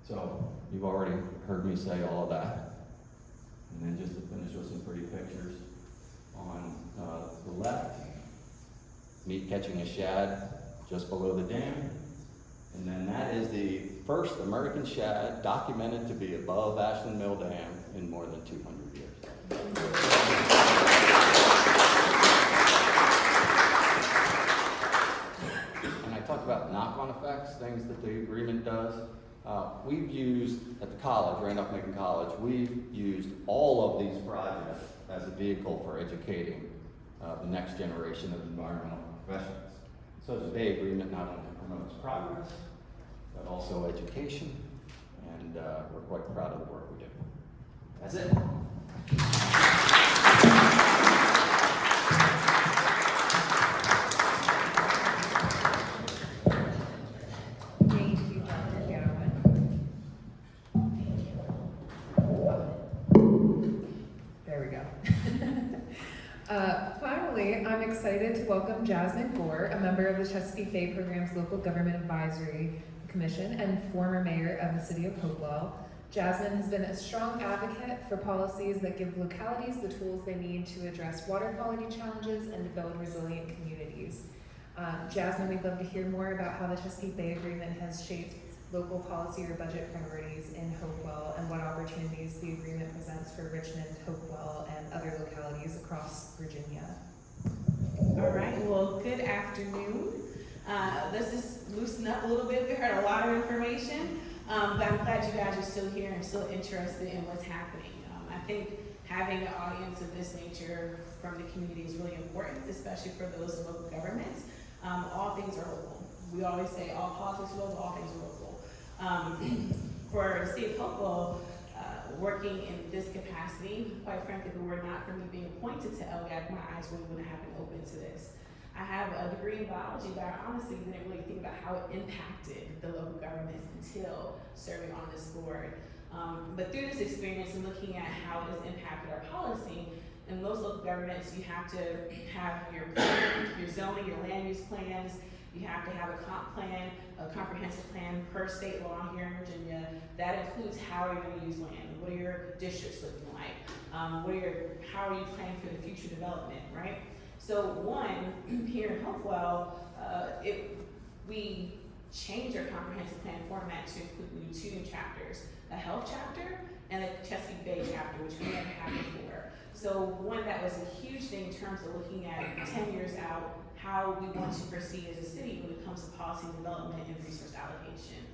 So you've already heard me say all of that. And then just to finish with some pretty pictures on the left, me catching a shad just below the dam. And then that is the first American shad documented to be above Ashland Mill Dam in more than 200 years. And I talked about knock-on effects, things that the agreement does. We've used, at the college, Randolph-Macon College, we've used all of these projects as a vehicle for educating the next generation of environmental professionals. So the Bay Agreement not only promotes progress, but also education, and we're quite proud of the work we do. That's it. Thank you, Dr. Gowan. There we go. Finally, I'm excited to welcome Jasmine Gore, a member of the Chesapeake Bay Program's Local Government Advisory Commission and former mayor of the city of Hopewell. Jasmine has been a strong advocate for policies that give localities the tools they need to address water quality challenges and to build resilient communities. Jasmine, we'd love to hear more about how the Chesapeake Bay Agreement has shaped local policy or budget priorities in Hopewell and what opportunities the agreement presents for Richmond, Hopewell, and other localities across Virginia. All right, well, good afternoon. Let's just loosen up a little bit. We heard a lot of information, but I'm glad you guys are still here and still interested in what's happening. I think having an audience of this nature from the community is really important, especially for those in local governments. All things are local. We always say all politics are local, all things are local. For the city of Hopewell, working in this capacity, quite frankly, if it were not for me being appointed to LGAC, my eyes really wouldn't have been open to this. I have a degree in biology, but I honestly didn't really think about how it impacted the local governments until serving on this board. But through this experience and looking at how it has impacted our policy, in most local governments, you have to have your plan, your zoning, your land use plans. You have to have a comp plan, a comprehensive plan per state law here in Virginia. That includes how are you going to use land? What are your districts looking like? How are you planning for the future development, right? So one, here in Hopewell, we changed our comprehensive plan format to include two new chapters, a health chapter and a Chesapeake Bay chapter, which we never had before. So one, that was a huge thing in terms of looking at 10 years out, how we want to proceed as a city when it comes to policy development and resource allocation.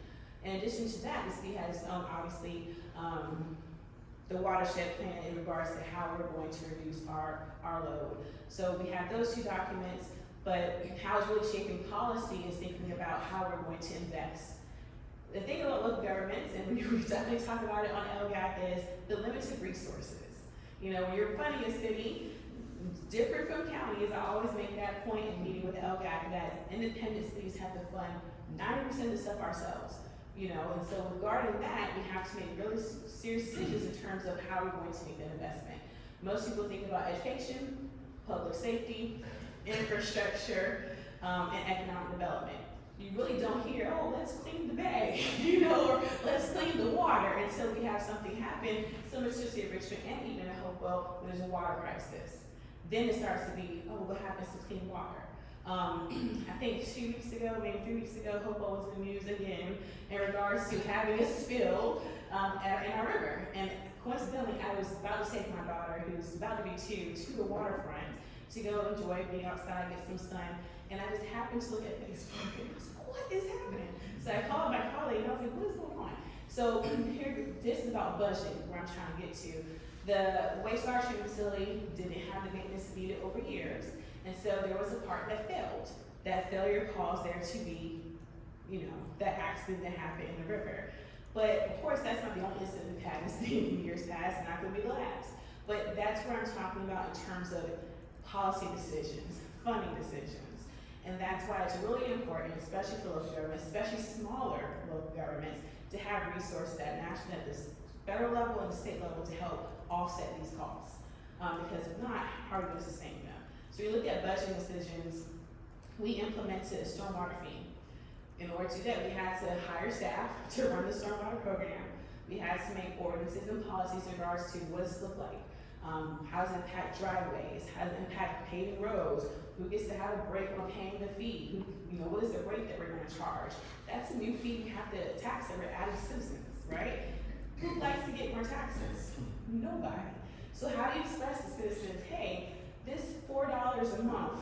In addition to that, the city has obviously the watershed plan in regards to how we're going to reduce our load. So we have those two documents, but how it's really shaping policy is thinking about how we're going to invest. The thing about local governments, and we definitely talk about it on LGAC, is the limited resources. You know, when you're funding a city, different from counties, I always make that point in meeting with LGAC that independent cities have to fund 90% of the stuff ourselves. You know, and so regarding that, we have to make really serious decisions in terms of how we're going to make that investment. Most people think about education, public safety, infrastructure, and economic development. You really don't hear, oh, let's clean the bay, you know, or let's clean the water until we have something happen, similar to the city of Richmond and even in Hopewell when there's a water crisis. Then it starts to be, oh, what happens to clean water? I think 2 weeks ago, maybe 3 weeks ago, Hopewell was in the news again in regards to having a spill in our river. And coincidentally, I was about to take my daughter, who's about to be 2, to the waterfront to go enjoy being outside, get some sun. And I just happened to look at Facebook and I was like, what is happening? So I called my colleague and I was like, what is going on? So here, this is about budgeting, where I'm trying to get to. The wastewater treatment facility didn't have the maintenance needed over years. And so there was a part that failed. That failure caused there to be, you know, that accident that happened in the river. But of course, that's not the only incident we've had in years past, not gonna be the last. But that's what I'm talking about in terms of policy decisions, funding decisions. And that's why it's really important, especially for local governments, especially smaller local governments, to have resources at national, at the federal level and the state level to help offset these costs. Because if not, how are we going to sustain them? So we look at budgeting decisions. We implemented a stormwater fee. In order to do that, we had to hire staff to run the stormwater program. We had to make ordinances and policies in regards to what does it look like. How does it impact driveways? How does it impact paving roads? Who gets to have a break on paying the fee? What is the rate that we're going to charge? That's a new fee we have to tax that we're adding citizens, right? Who likes to get more taxes? Nobody. So how do you express to citizens, hey, this $4 a month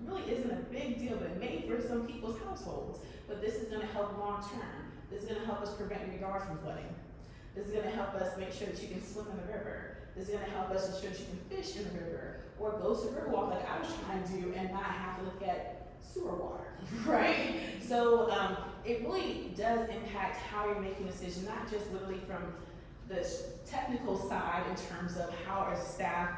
really isn't a big deal, but it may for some people's households, but this is going to help long term. This is going to help us prevent your yard from flooding. This is going to help us make sure that you can swim in the river. This is going to help us ensure that you can fish in the river or go to Riverwalk like I was trying to do and not have to look at sewer water, right? So it really does impact how you're making decisions, not just literally from the technical side in terms of how are staff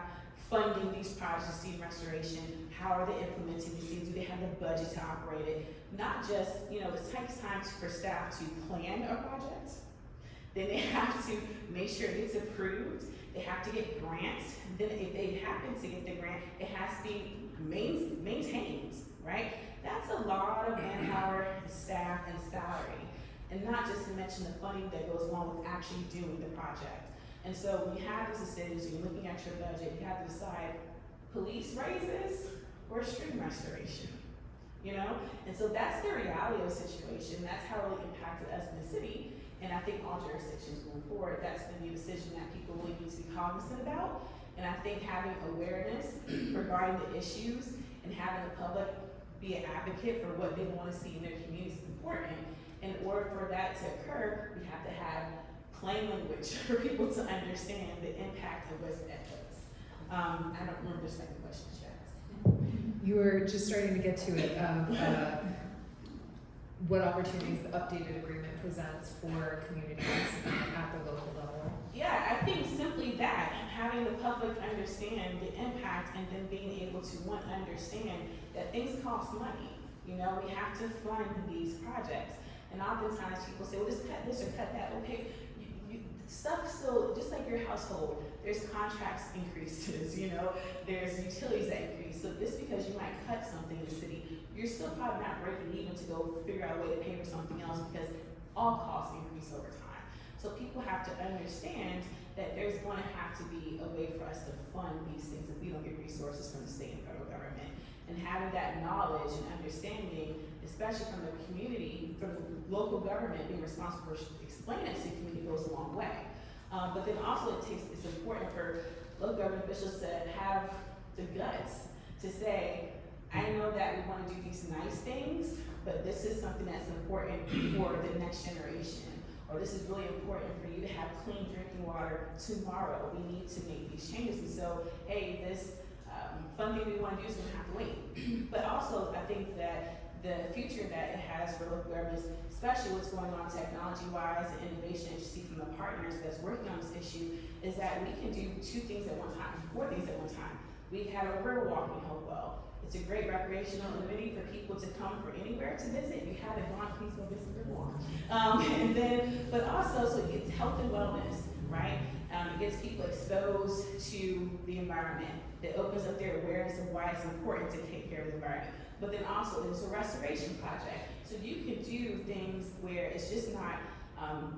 funding these projects, steam restoration, how are they implementing these things, do they have the budget to operate it? Not just, it takes time for staff to plan a project, then they have to make sure it gets approved, they have to get grants, then if they happen to get the grant, it has to be maintained, right? That's a lot of manpower, staff, and salary. And not just to mention the funding that goes along with actually doing the project. And so when you have these decisions, you're looking at your budget, you have to decide police raises or stream restoration, And so that's the reality of the situation. That's how it really impacted us in the city. And I think all jurisdictions moving forward, that's going to be a decision that people really need to be cognizant about. And I think having awareness regarding the issues and having the public be an advocate for what they want to see in their communities is important. In order for that to occur, we have to have plain language for people to understand the impact of what's at us. I don't remember the second question, Jess. You were just starting to get to it of what opportunities the updated agreement presents for communities at the local level. Yeah, I think simply that, having the public understand the impact and then being able to understand that things cost money. We have to fund these projects. And oftentimes people say, well, just cut this or cut that. Okay, stuff still, just like your household, there's contracts increases, there's utilities that increase. So just because you might cut something in the city, you're still probably not breaking even to go figure out a way to pay for something else because all costs increase over time. So people have to understand that there's going to have to be a way for us to fund these things if we don't get resources from the state and federal government. And having that knowledge and understanding, especially from the community, from the local government being responsible for explaining it to the community goes a long way. But then also it's important for local government officials to have the guts to say, I know that we want to do these nice things, but this is something that's important for the next generation. Or this is really important for you to have clean drinking water tomorrow. We need to make these changes. And so, hey, this funding we want to do is going to have to wait. But also, I think that the future that it has for local governments, especially what's going on technology-wise and innovation that you see from the partners that's working on this issue, is that we can do 4 things at one time. We have a river walking Hopewell. It's a great recreational amenity for people to come from anywhere to visit. If you haven't gone, please go visit Riverwalk. But also, so it's health and wellness, right? It gets people exposed to the environment. It opens up their awareness of why it's important to take care of the environment. But then also, it's a restoration project. So you can do things where it's just not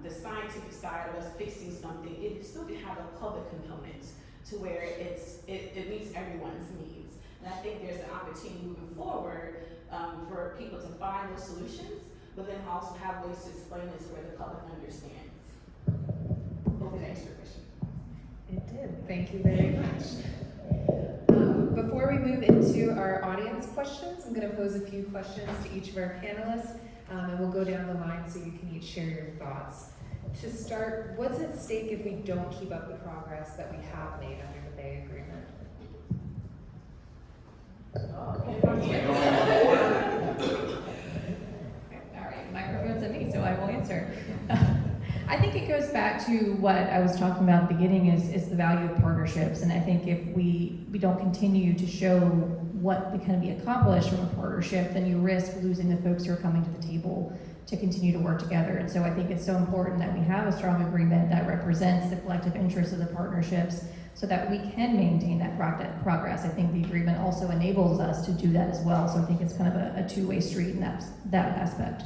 the scientific side of us fixing something. It still can have a public component to where it meets everyone's needs. And I think there's an opportunity moving forward for people to find those solutions, but then also have ways to explain this where the public understands. Hopefully that answers your question. It did. Thank you very much. Before we move into our audience questions, I'm going to pose a few questions to each of our panelists, and we'll go down the line so you can each share your thoughts. To start, what's at stake if we don't keep up the progress that we have made under the Bay Agreement? All right, microphone's at me, so I will answer. I think it goes back to what I was talking about at the beginning is the value of partnerships. And I think if we don't continue to show what can be accomplished from a partnership, then you risk losing the folks who are coming to the table to continue to work together. And so I think it's so important that we have a strong agreement that represents the collective interests of the partnerships so that we can maintain that progress. I think the agreement also enables us to do that as well. So I think it's kind of a two-way street in that aspect.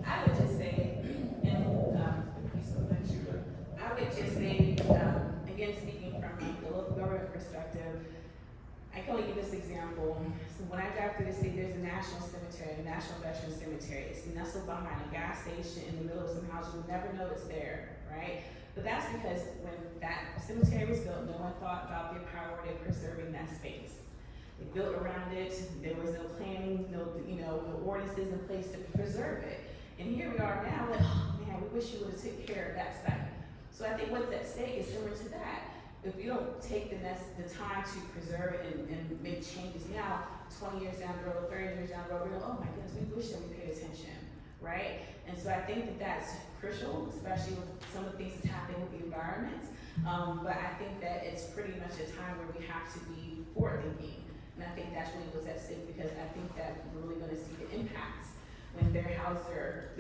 I would just say, and thank you so much. I would just say, again, speaking from the local government perspective, I can only give this example. So when I drive through the city, there's a national cemetery, a national veteran cemetery. It's nestled behind a gas station in the middle of some houses. You'll never know it's there, right? But that's because when that cemetery was built, no one thought about the priority of preserving that space. They built around it. There was no planning, no ordinances in place to preserve it. And here we are now, like, oh man, we wish you would have took care of that site. So I think what's at stake is similar to that. If you don't take the time to preserve it and make changes now, 20 years down the road, 30 years down the road, we're like, oh my goodness, we wish that we paid attention, right? And so I think that that's crucial, especially with some of the things that's happening with the environment. But I think that it's pretty much a time where we have to be forward-thinking. And I think that's really what's at stake, because I think that we're really gonna see the impacts when the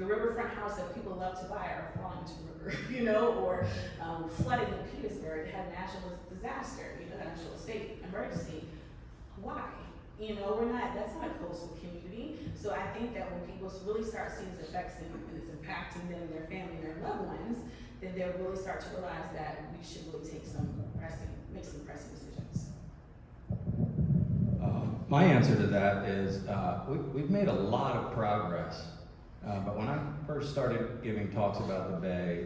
riverfront house that people love to buy are falling into the river, or flooding in Petersburg, had a national disaster, national state emergency. Why? That's not a coastal community. So I think that when people really start seeing its effects and it's impacting them and their family and their loved ones, then they'll really start to realize that we should really make some pressing decisions. My answer to that is we've made a lot of progress, but when I first started giving talks about the Bay,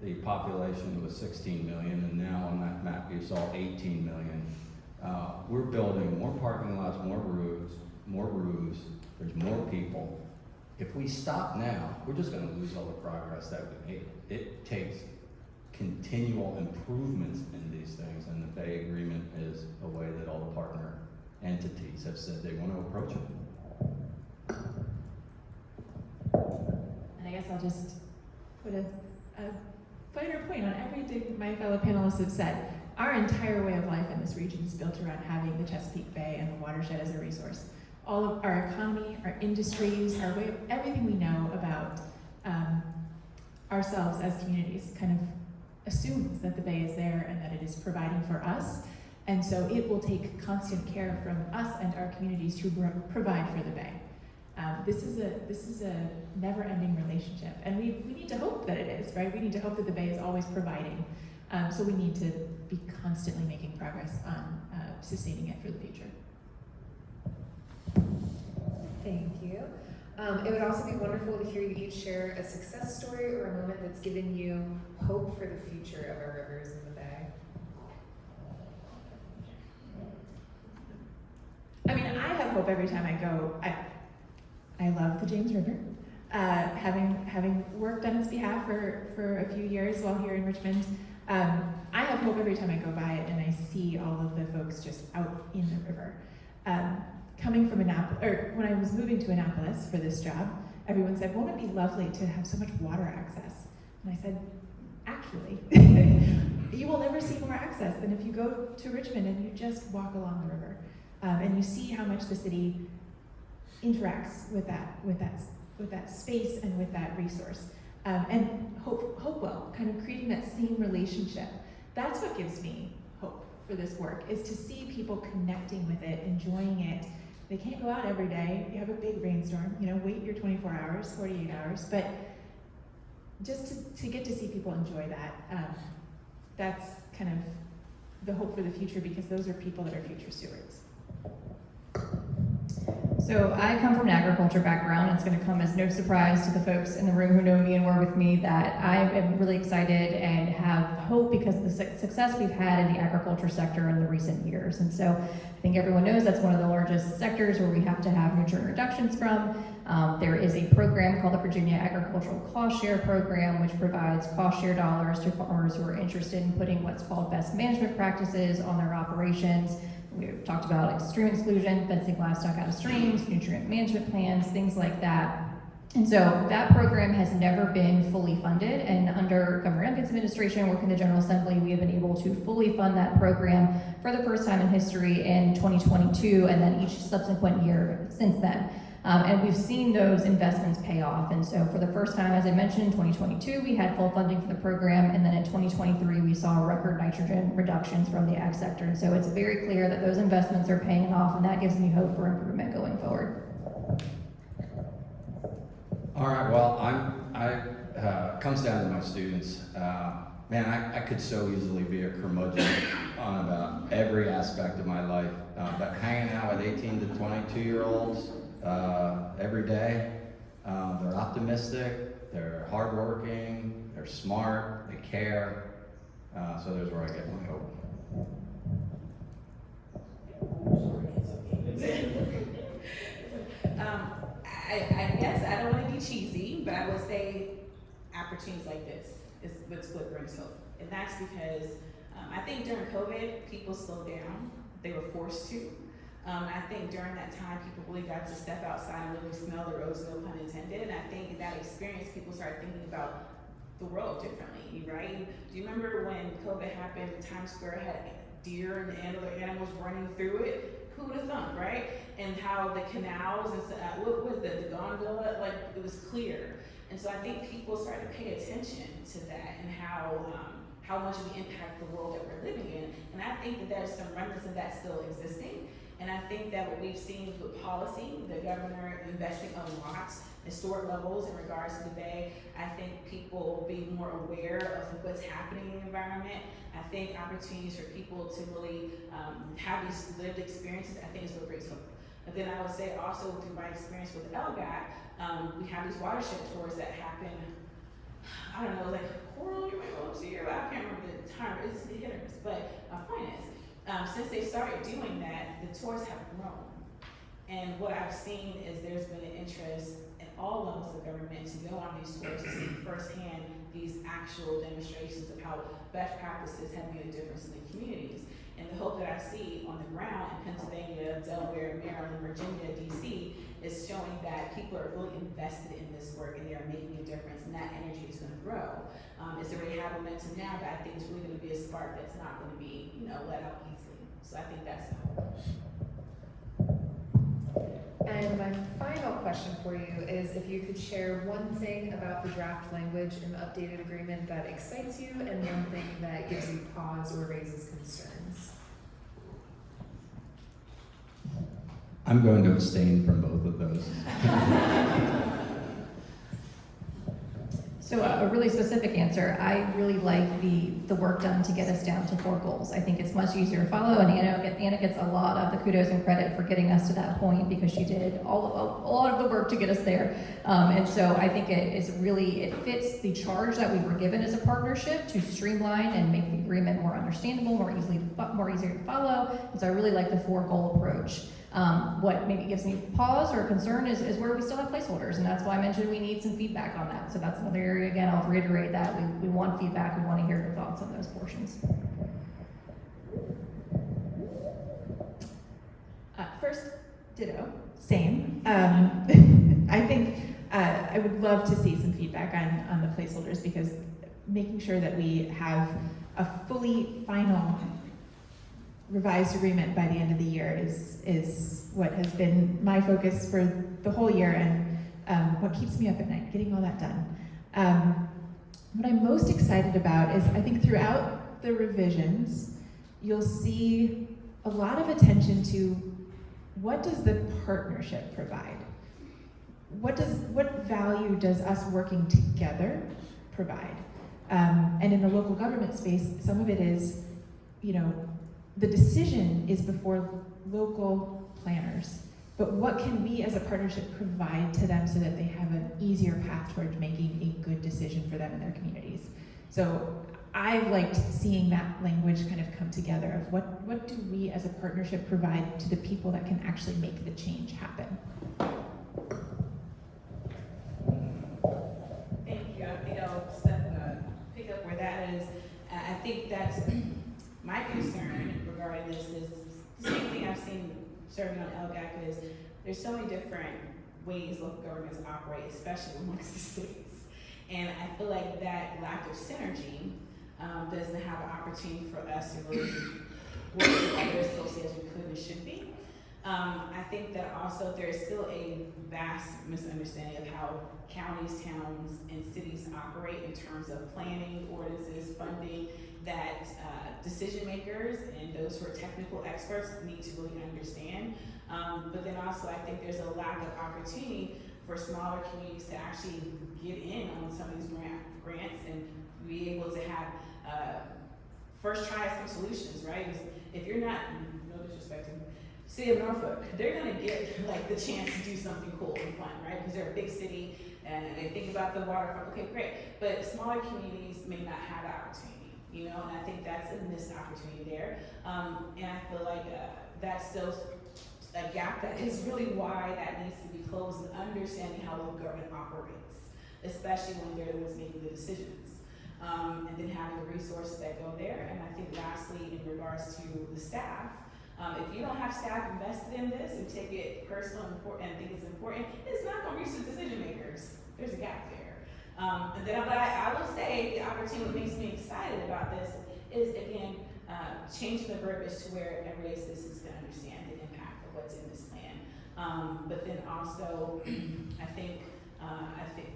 the population was 16 million, and now on that map you saw 18 million. We're building more parking lots, more roofs, there's more people. If we stop now, we're just going to lose all the progress that we made. It takes continual improvements in these things, and the Bay Agreement is a way that all the partner entities have said they want to approach it. And I guess I'll just put a finer point on everything my fellow panelists have said. Our entire way of life in this region is built around having the Chesapeake Bay and the watershed as a resource. All of our economy, our industries, our way of everything we know about ourselves as communities kind of assumes that the Bay is there and that it is providing for us. And so it will take constant care from us and our communities to provide for the Bay. This is a never-ending relationship, and we need to hope that it is, right? We need to hope that the Bay is always providing. So we need to be constantly making progress on sustaining it for the future. Thank you. It would also be wonderful to hear you each share a success story or a moment that's given you hope for the future of our rivers in the Bay. I mean, I have hope every time I go. I love the James River. Having worked on its behalf for a few years while here in Richmond, I have hope every time I go by it and I see all of the folks just out in the river. Coming from Annapolis, or when I was moving to Annapolis for this job, everyone said, won't it be lovely to have so much water access? And I said, actually, you will never see more access than if you go to Richmond and you just walk along the river. And you see how much the city interacts with that space and with that resource. And Hopewell, kind of creating that same relationship. That's what gives me hope for this work, is to see people connecting with it, enjoying it. They can't go out every day. You have a big rainstorm, wait your 24 hours, 48 hours, but just to get to see people enjoy that, that's kind of the hope for the future, because those are people that are future stewards. So I come from an agriculture background. It's going to come as no surprise to the folks in the room who know me and work with me that I am really excited and have hope because of the success we've had in the agriculture sector in the recent years. And so I think everyone knows that's one of the largest sectors where we have to have nutrient reductions from. There is a program called the Virginia Agricultural Cost Share Program, which provides cost share dollars to farmers who are interested in putting what's called best management practices on their operations. We've talked about extreme exclusion, fencing livestock out of streams, nutrient management plans, things like that. And so that program has never been fully funded, and under Governor Youngkin's administration, working the General Assembly, we have been able to fully fund that program for the first time in history in 2022, and then each subsequent year since then. And we've seen those investments pay off. And so for the first time, as I mentioned, in 2022, we had full funding for the program, and then in 2023, we saw record nitrogen reductions from the ag sector. And so it's very clear that those investments are paying off, and that gives me hope for improvement going forward. All right, well, comes down to my students. Man, I could so easily be a curmudgeon on about every aspect of my life, but hanging out with 18 to 22-year-olds every day, they're optimistic, they're hardworking, they're smart, they care, so there's where I get my hope. I guess I don't want to be cheesy, but I would say opportunities like this is what brings hope. And that's because I think during COVID, people slowed down. They were forced to. I think during that time, people really got to step outside and really smell the roses, no pun intended. And I think in that experience, people started thinking about the world differently, right? Do you remember when COVID happened, Times Square had deer and other animals running through it? Who would have thunk, right? And how the canals and what was the gondola, like it was clear. And so I think people started to pay attention to that and how much we impact the world that we're living in. And I think that there's some remnants of that still existing. And I think that what we've seen with policy, the governor investing a lot, historic levels in regards to the Bay, I think people will be more aware of what's happening in the environment. I think opportunities for people to really have these lived experiences, I think is what brings hope. But then I would say also through my experience with LGAT, we have these watershed tours that happen, I don't know, like quarterly or once a year, I can't remember the time, it's hit or miss. But my point is, since they started doing that, the tours have grown. And what I've seen is there's been an interest at all levels of government to go on these tours to see firsthand these actual demonstrations of how best practices have made a difference in the communities. And the hope that I see on the ground in Pennsylvania, Delaware, Maryland, Virginia, DC is showing that people are really invested in this work and they are making a difference, and that energy is going to grow. It's already had momentum now, but I think it's really going to be a spark that's not going to be, let out easily. So I think that's the hope. And my final question for you is if you could share one thing about the draft language in the updated agreement that excites you and one thing that gives you pause or raises concerns. I'm going to abstain from both of those. So a really specific answer, I really like the work done to get us down to 4 goals. I think it's much easier to follow, and Anna gets a lot of the kudos and credit for getting us to that point because she did a lot of the work to get us there. And so I think it fits the charge that we were given as a partnership to streamline and make the agreement more understandable, more easier to follow. And so I really like the 4-goal approach. What maybe gives me pause or concern is where we still have placeholders, and that's why I mentioned we need some feedback on that. So that's another area, again, I'll reiterate that we want feedback, we want to hear your thoughts on those portions. First, ditto, same. I think I would love to see some feedback on the placeholders, because making sure that we have a fully final revised agreement by the end of the year is what has been my focus for the whole year, and what keeps me up at night, getting all that done. What I'm most excited about is I think throughout the revisions, you'll see a lot of attention to what does the partnership provide? What value does us working together provide? And in the local government space, some of it is, the decision is before local planners, but what can we as a partnership provide to them so that they have an easier path towards making a good decision for them and their communities? So I've liked seeing that language kind of come together of what do we as a partnership provide to the people that can actually make the change happen. Thank you. I think I'll pick up where that is. I think that's my concern regarding this is the same thing I've seen serving on LGAC is there's so many different ways local governments operate, especially amongst the states. And I feel like that lack of synergy doesn't have an opportunity for us to really work together as closely as we could and should be. I think that also there is still a vast misunderstanding of how counties, towns, and cities operate in terms of planning, ordinances, funding, that decision makers and those who are technical experts need to really understand. But then also I think there's a lack of opportunity for smaller communities to actually get in on some of these grants and be able to have first try at some solutions, right? If you're not, no disrespect to City of Norfolk, they're gonna get like the chance to do something cool and fun, right? Because they're a big city and they think about the waterfront, okay, great. But smaller communities may not have that opportunity, you know, and I think that's a missed opportunity there. And I feel like that's still a gap that is really why that needs to be closed, and understanding how local government operates, especially when they're the ones making the decisions. And then having the resources that go there. And I think lastly, in regards to the staff, if you don't have staff invested in this and take it personal and think it's important, it's not going to reach the decision makers. There's a gap there. And then I will say the opportunity that makes me excited about this is, again, changing the verbiage to where everyday citizens can understand the impact of what's in this plan. But then also, I think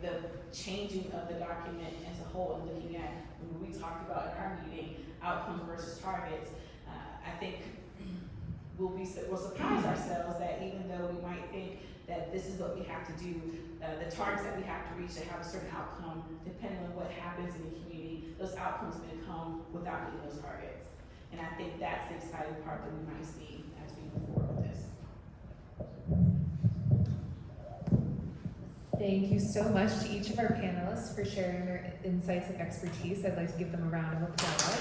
the changing of the document as a whole and looking at, when we talked about in our meeting, outcomes versus targets, I think we'll surprise ourselves that even though we might think that this is what we have to do, the targets that we have to reach to have a certain outcome, depending on what happens in the community, those outcomes may come without meeting those targets. And I think that's the exciting part that we might see as we move forward with this. Thank you so much to each of our panelists for sharing their insights and expertise. I'd like to give them a round of applause.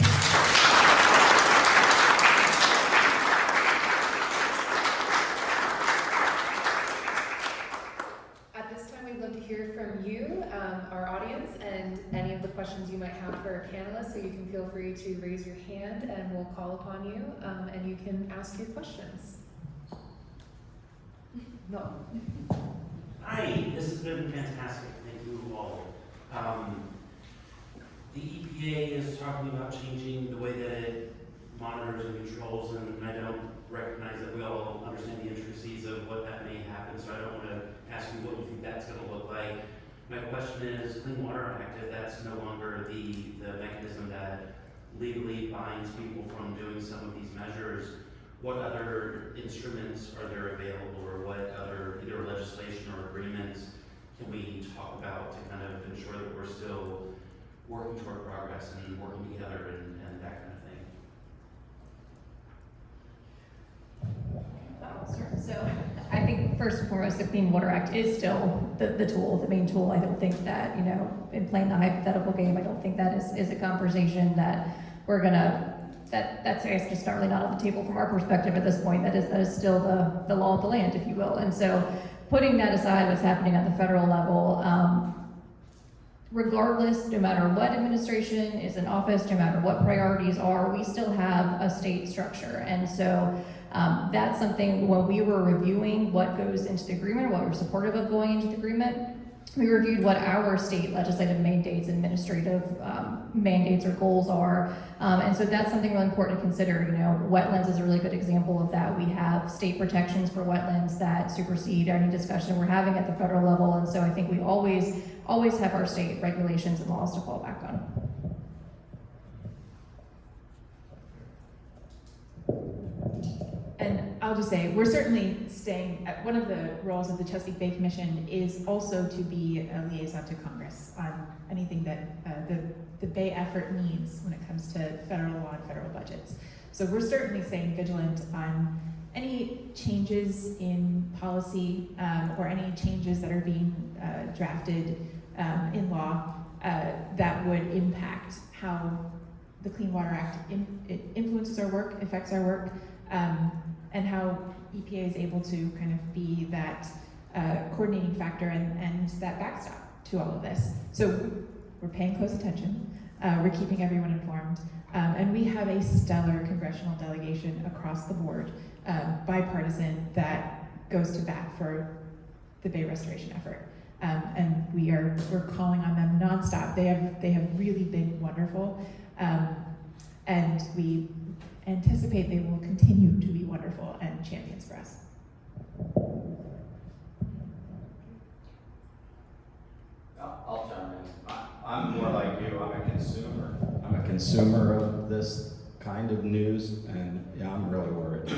At this time, we'd love to hear from you, our audience, and any of the questions you might have for our panelists, so you can feel free to raise your hand and we'll call upon you, and you can ask your questions. No. Hi, this has been fantastic. Thank you all. The EPA is talking about changing the way that it monitors and controls, and I don't recognize that we all understand the intricacies of what that may happen, so I don't want to ask you what you think that's going to look like. My question is, Clean Water Act, if that's no longer the mechanism that legally binds people from doing some of these measures, what other instruments are there available, or what other either legislation or agreements can we talk about to kind of ensure that we're still working toward progress and working together and that kind of thing? So I think first and foremost, the Clean Water Act is still the tool, the main tool. I don't think that, in playing the hypothetical game, I don't think that is a conversation that we're gonna, that's I guess just not on the table from our perspective at this point. That is still the law of the land, if you will. And so putting that aside, what's happening at the federal level, regardless, no matter what administration is in office, no matter what priorities are, we still have a state structure. And so that's something when we were reviewing what goes into the agreement, what we're supportive of going into the agreement, we reviewed what our state legislative mandates, administrative mandates or goals are. And so that's something really important to consider. Wetlands is a really good example of that. We have state protections for wetlands that supersede any discussion we're having at the federal level. And so I think we always have our state regulations and laws to fall back on. And I'll just say, we're certainly staying, one of the roles of the Chesapeake Bay Commission is also to be a liaison to Congress on anything that the Bay effort needs when it comes to federal law and federal budgets. So we're certainly staying vigilant on any changes in policy or any changes that are being drafted in law that would impact how the Clean Water Act influences our work, affects our work, and how EPA is able to kind of be that coordinating factor and that backstop to all of this. So we're paying close attention, we're keeping everyone informed, and we have a stellar congressional delegation across the board, bipartisan, that goes to bat for the bay restoration effort. And we're calling on them nonstop. They have really been wonderful, and we anticipate they will continue to be wonderful and champions for us. I'll chime in. I'm more like you. I'm a consumer. I'm a consumer of this kind of news, and yeah, I'm really worried.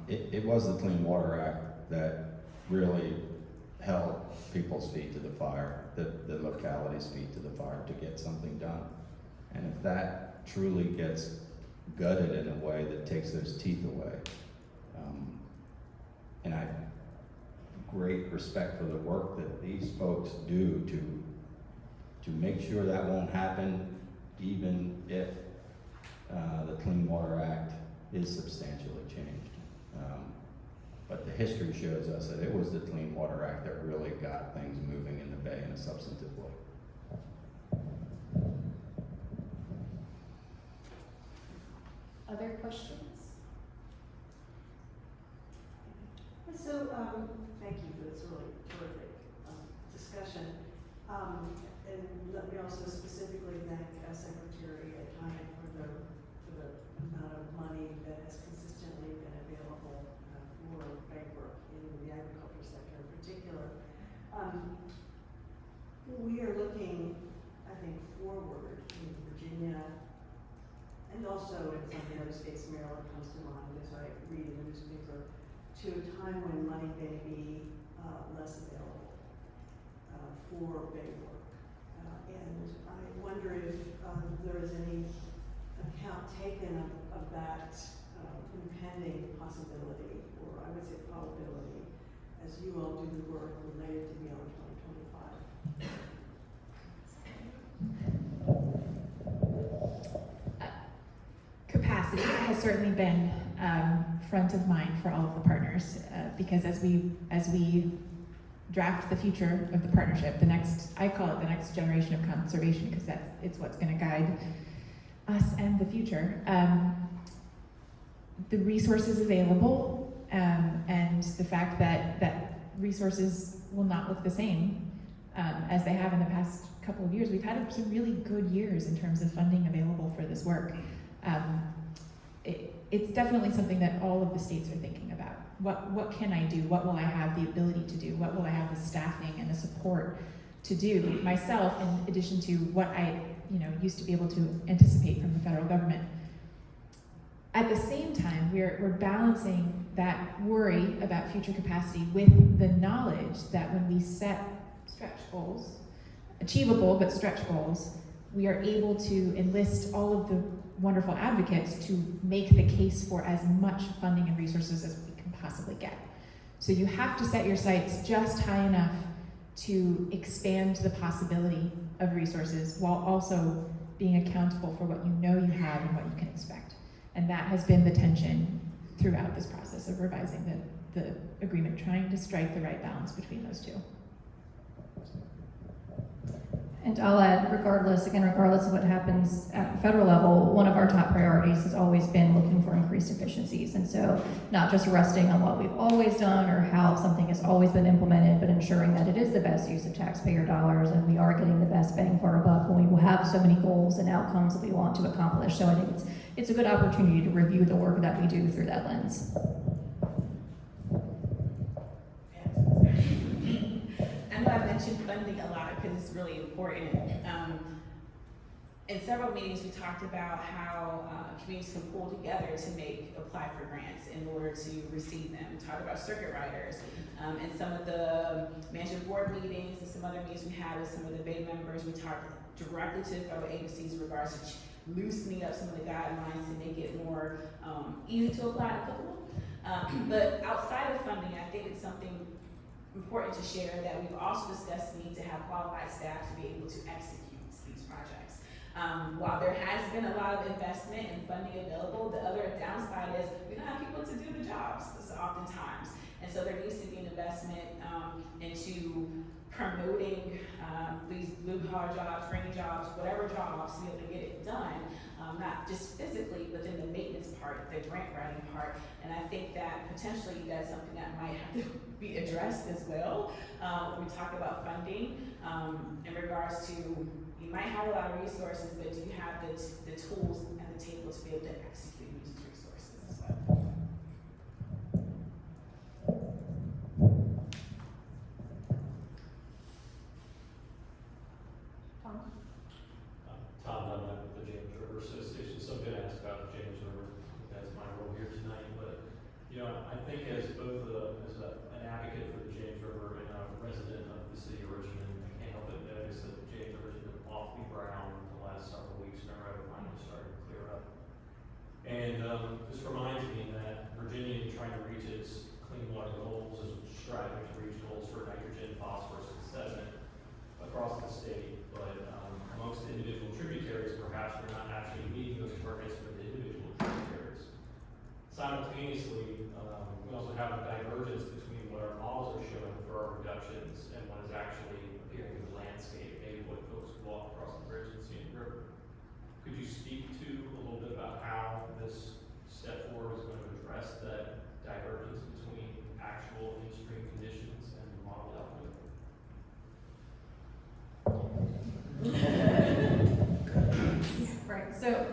It was the Clean Water Act that really held people's feet to the fire, the locality's feet to the fire to get something done. And if that truly gets gutted in a way that takes those teeth away, and I have great respect for the work that these folks do to make sure that won't happen, even if the Clean Water Act is substantially changed. But the history shows us that it was the Clean Water Act that really got things moving in the bay in a substantive way. Other questions? So, thank you for this really terrific discussion. And let me also specifically thank Secretary Tanya for the amount of money that has consistently been available for bank work in the agriculture sector in particular. We are looking, I think, forward in Virginia and also in some of the other states. Maryland comes to mind as I read in the newspaper, to a time when money may be less available for bay work. And I wonder if there is any account taken of that impending possibility, or I would say probability, as you all do the work related to Beyond 2025. Capacity has certainly been front of mind for all of the partners, because as we draft the future of the partnership, I call it the next generation of conservation, because it's what's going to guide us and the future. The resources available, and the fact that resources will not look the same as they have in the past couple of years. We've had some really good years in terms of funding available for this work. It's definitely something that all of the states are thinking about. What can I do? What will I have the ability to do? What will I have the staffing and the support to do myself, in addition to what I used to be able to anticipate from the federal government? At the same time, we're balancing that worry about future capacity with the knowledge that when we set stretch goals, achievable but stretch goals, we are able to enlist all of the wonderful advocates to make the case for as much funding and resources as we can possibly get. So you have to set your sights just high enough to expand the possibility of resources while also being accountable for what you know you have and what you can expect. And that has been the tension throughout this process of revising the agreement, trying to strike the right balance between those two. And I'll add, regardless of what happens at the federal level, one of our top priorities has always been looking for increased efficiencies. And so not just resting on what we've always done or how something has always been implemented, but ensuring that it is the best use of taxpayer dollars and we are getting the best bang for our buck when we will have so many goals and outcomes that we want to accomplish. So I think it's a good opportunity to review the work that we do through that lens. I know I mentioned funding a lot because it's really important. In several meetings, we talked about how communities can pull together to apply for grants in order to receive them. We talked about circuit riders. In some of the management board meetings and some other meetings we had with some of the Bay members, we talked directly to federal agencies in regards to loosening up some of the guidelines to make it more easy to apply and applicable. But outside of funding, I think it's something important to share that we've also discussed the need to have qualified staff to be able to execute these projects. While there has been a lot of investment and funding available, the other downside is we don't have people to do the jobs oftentimes. And so there needs to be an investment into promoting these blue-collar jobs, green jobs, whatever jobs, to be able to get it done, not just physically, but then the maintenance part part, the grant writing part, and I think that potentially that's something that might have to be addressed as well. When we talk about funding, in regards to, you might have a lot of resources, but do you have the tools at the table to be able to execute these resources as well? Tom Dunlap with the James River Association. So I'm going to ask about the James River. That's my role here tonight. But, you know, I think as both an advocate for the James River and a resident of the city of Richmond, I can't help but notice that the James River's been awfully brown the last several weeks in a row, finally starting to clear up. And this reminds me that Virginia, in trying to reach its clean water goals, is striving to reach goals for nitrogen, phosphorus, and sediment across the state. But amongst the individual tributaries, perhaps we're not actually meeting those targets for the individual tributaries. Simultaneously, we also have a divergence between what our models are showing for our reductions and what is actually appearing in the landscape, maybe what folks who walk across the bridge and see the river. Could you speak to a little bit about how this step forward is going to address that divergence between actual in-stream conditions and the model output? Right, so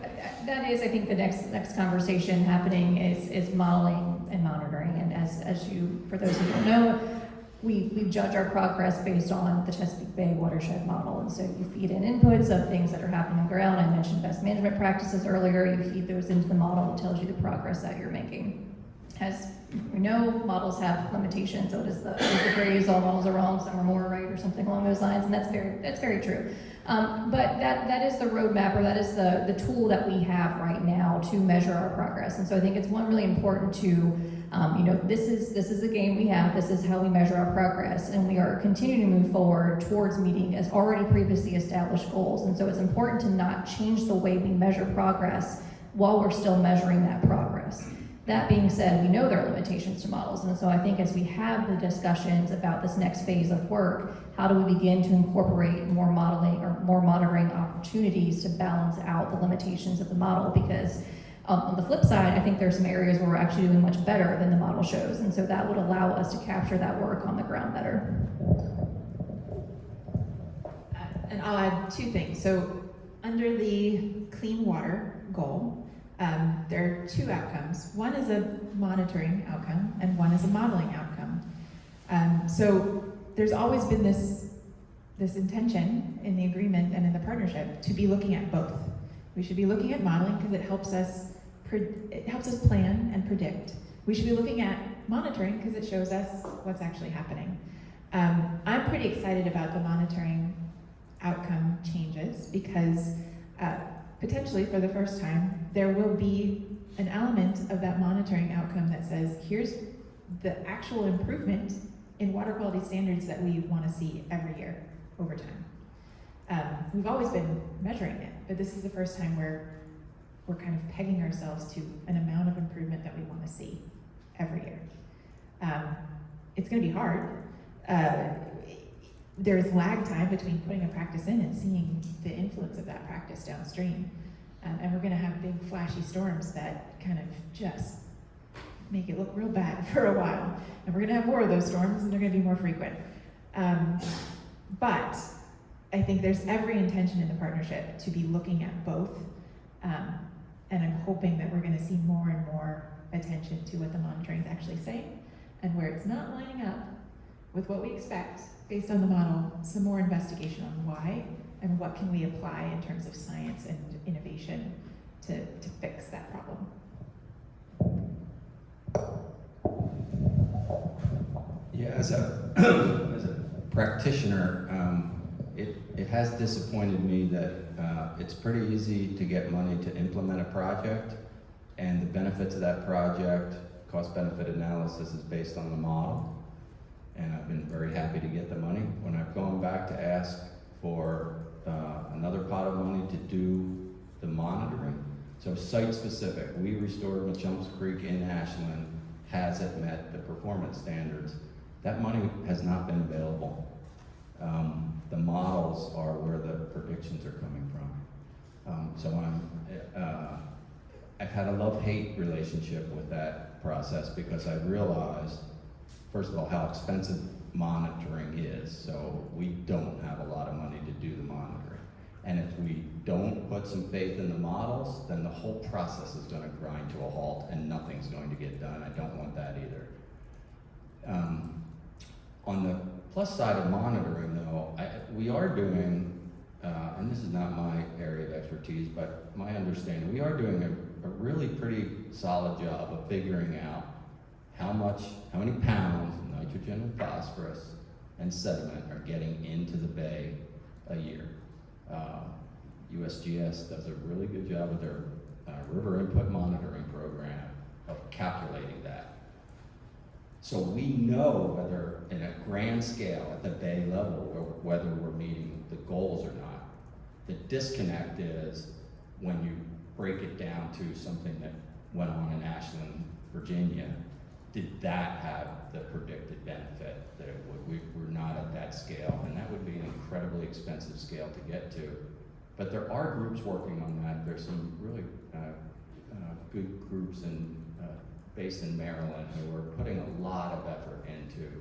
that is, I think, the next conversation happening is modeling and monitoring. And as you, for those who don't know, we judge our progress based on the Chesapeake Bay Watershed model. And so you feed in inputs of things that are happening on the ground. I mentioned best management practices earlier. You feed those into the model. It tells you the progress that you're making. As we know, models have limitations. So does the phrase, all models are wrong, some are more right, or something along those lines, and that's very true. But that is the roadmap, or that is the tool that we have right now to measure our progress. And so I think it's really important to, this is the game we have, this is how we measure our progress, and we are continuing to move forward towards meeting as already previously established goals. And so it's important to not change the way we measure progress while we're still measuring that progress. That being said, we know there are limitations to models, and so I think as we have the discussions about this next phase of work, how do we begin to incorporate more modeling or more monitoring opportunities to balance out the limitations of the model? Because on the flip side, I think there's some areas where we're actually doing much better than the model shows, and so that would allow us to capture that work on the ground better. And I'll add two things. So under the clean water goal, there are two outcomes. One is a monitoring outcome, and one is a modeling outcome. So there's always been this intention in the agreement and in the partnership to be looking at both. We should be looking at modeling because it helps us plan and predict. We should be looking at monitoring because it shows us what's actually happening. I'm pretty excited about the monitoring outcome changes because potentially for the first time, there will be an element of that monitoring outcome that says, here's the actual improvement in water quality standards that we want to see every year over time. We've always been measuring it, but this is the first time where we're kind of pegging ourselves to an amount of improvement that we want to see every year. It's going to be hard. There's lag time between putting a practice in and seeing the influence of that practice downstream. And we're going to have big flashy storms that kind of just make it look real bad for a while. And we're going to have more of those storms, and they're going to be more frequent. But I think there's every intention in the partnership to be looking at both. And I'm hoping that we're going to see more and more attention to what the monitoring is actually saying, and where it's not lining up with what we expect based on the model, some more investigation on why and what can we apply in terms of science and innovation to fix that problem. Yeah, as a practitioner, it has disappointed me that it's pretty easy to get money to implement a project, and the benefits of that project, cost-benefit analysis is based on the model. And I've been very happy to get the money. When I've gone back to ask for another pot of money to do the monitoring, so site-specific, we restored Machumps Creek in Ashland, has it met the performance standards? That money has not been available. The models are where the predictions are coming from. So I've had a love-hate relationship with that process because I realized, first of all, how expensive monitoring is. So we don't have a lot of money to do the monitoring. And if we don't put some faith in the models, then the whole process is going to grind to a halt and nothing's going to get done. I don't want that either. On the plus side of monitoring, though, we are doing, and this is not my area of expertise, but my understanding, we are doing a really pretty solid job of figuring out how many pounds of nitrogen and phosphorus and sediment are getting into the bay a year. USGS does a really good job with their river input monitoring program of calculating that. So we know whether, in a grand scale at the bay level, whether we're meeting the goals or not. The disconnect is when you break it down to something that went on in Ashland, Virginia, did that have the predicted benefit that it would? We're not at that scale, and that would be an incredibly expensive scale to get to. But there are groups working on that. There's some really good groups based in Maryland who are putting a lot of effort into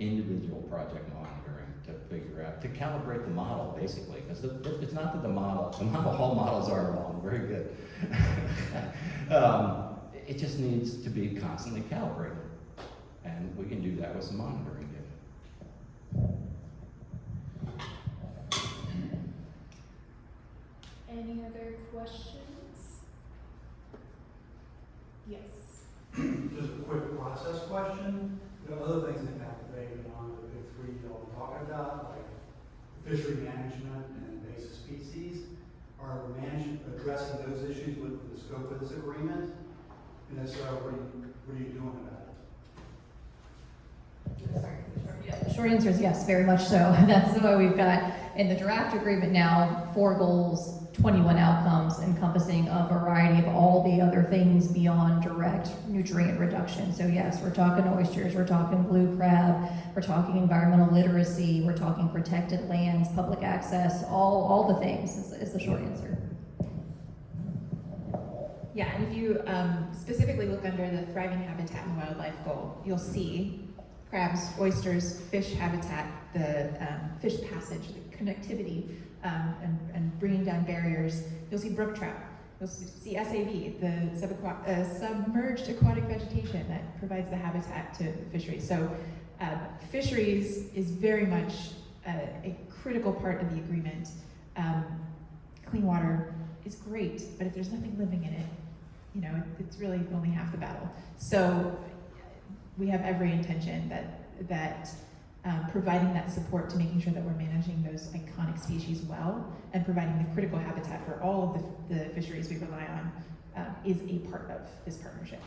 individual project monitoring to figure out, to calibrate the model, basically, because it's not that all models are wrong, very good. It just needs to be constantly calibrated, and we can do that with some monitoring data. Any other questions? Yes. Just a quick process question. There are other things that have to be beyond the big three y'all are talking about, like fishery management and invasive species. Are management addressing those issues with the scope of this agreement? And if so, what are you doing about it? Yeah, the short answer is yes, very much so. That's why we've got in the draft agreement now 4 goals, 21 outcomes encompassing a variety of all the other things beyond direct nutrient reduction. So yes, we're talking oysters, we're talking blue crab, we're talking environmental literacy, we're talking protected lands, public access, all the things is the short answer. Yeah, and if you specifically look under the Thriving Habitat and Wildlife goal, you'll see crabs, oysters, fish habitat, the fish passage, the connectivity, and bringing down barriers. You'll see brook trout. You'll see SAV, the submerged aquatic vegetation that provides the habitat to fisheries. So fisheries is very much a critical part of the agreement. Clean water is great, but if there's nothing living in it, it's really only half the battle. So we have every intention that providing that support to making sure that we're managing those iconic species well and providing the critical habitat for all of the fisheries we rely on is a part of this partnership.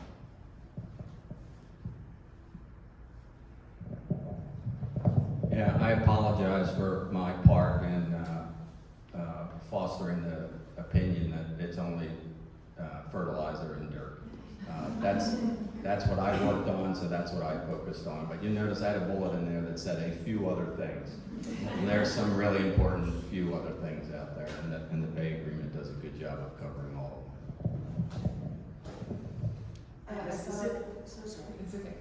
Yeah, I apologize for my part in fostering the opinion that it's only fertilizer and dirt. That's what I worked on, so that's what I focused on. But you notice I had a bullet in there that said a few other things. And there's some really important few other things out there, and the Bay Agreement does a good job of covering all of them. So sorry. It's okay.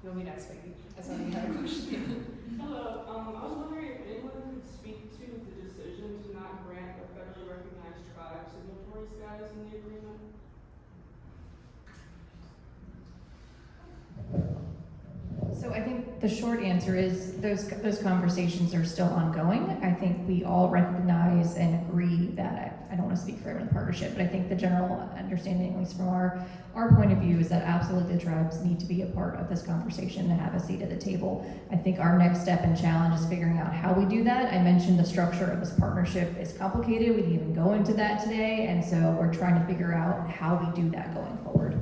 You'll be next, Becky. I saw you had a question. Hello, I was wondering if anyone could speak to the decision to not grant a federally recognized tribe signatory status in the agreement? So I think the short answer is those conversations are still ongoing. I think we all recognize and agree that, I don't want to speak for everyone in the partnership, but I think the general understanding, at least from our point of view, is that absolutely the tribes need to be a part of this conversation and have a seat at the table. I think our next step and challenge is figuring out how we do that. I mentioned the structure of this partnership is complicated. We didn't even go into that today, and so we're trying to figure out how we do that going forward.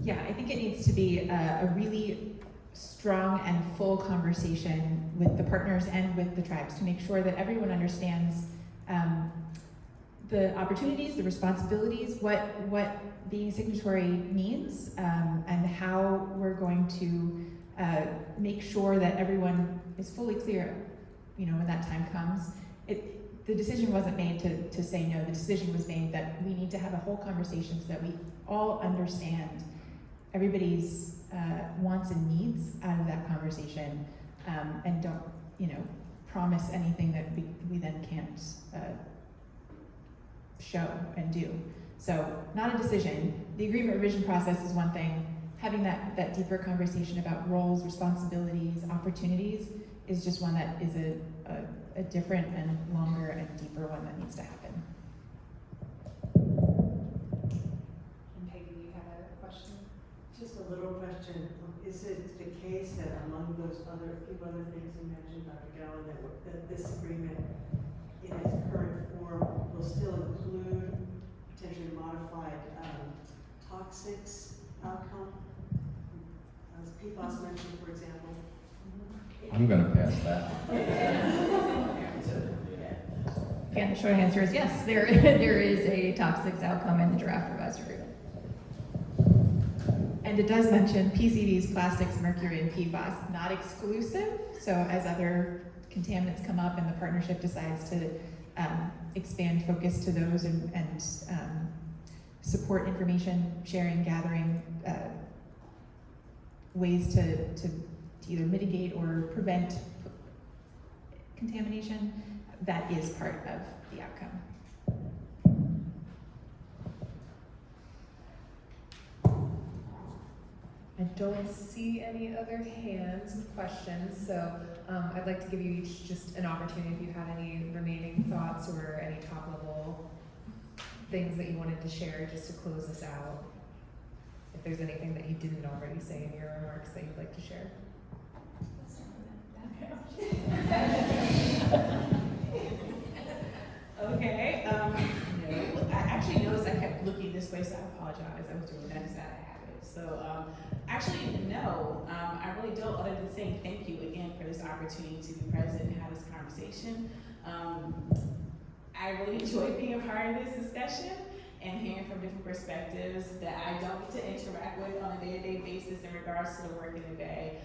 Yeah, I think it needs to be a really strong and full conversation with the partners and with the tribes to make sure that everyone understands the opportunities, the responsibilities, what being signatory means, and how we're going to make sure that everyone is fully clear, when that time comes. the decision wasn't made to say no. The decision was made that we need to have a whole conversation so that we all understand everybody's wants and needs out of that conversation, and don't, promise anything that we then can't show and do. So, not a decision. The agreement revision process is one thing. Having that deeper conversation about roles, responsibilities, opportunities is just one that is a different and longer and deeper one that needs to happen. And Peggy, you had a question? Just a little question. Is it the case that among those few other things you mentioned, Dr. Gallen, that this agreement in its current form will still include potentially modified toxics outcome? As PFAS mentioned, for example. I'm gonna pass that. Again, the short answer is yes, there is a toxics outcome in the draft revised agreement. And it does mention PCBs, plastics, mercury, and PFAS, not exclusive. So as other contaminants come up and the partnership decides to expand focus to those and support information sharing, gathering, ways to either mitigate or prevent contamination, that is part of the outcome. I don't see any other hands with questions, so I'd like to give you each just an opportunity if you had any remaining thoughts or any top-level things that you wanted to share just to close us out. If there's anything that you didn't already say in your remarks that you'd like to share. Okay, no, I actually noticed I kept looking this way, so I apologize. I was doing that because I have it. So, actually, no, I really don't, other than saying thank you again for this opportunity to be present and have this conversation. I really enjoy being a part of this discussion and hearing from different perspectives that I don't get to interact with on a day-to-day basis in regards to the work in the Bay.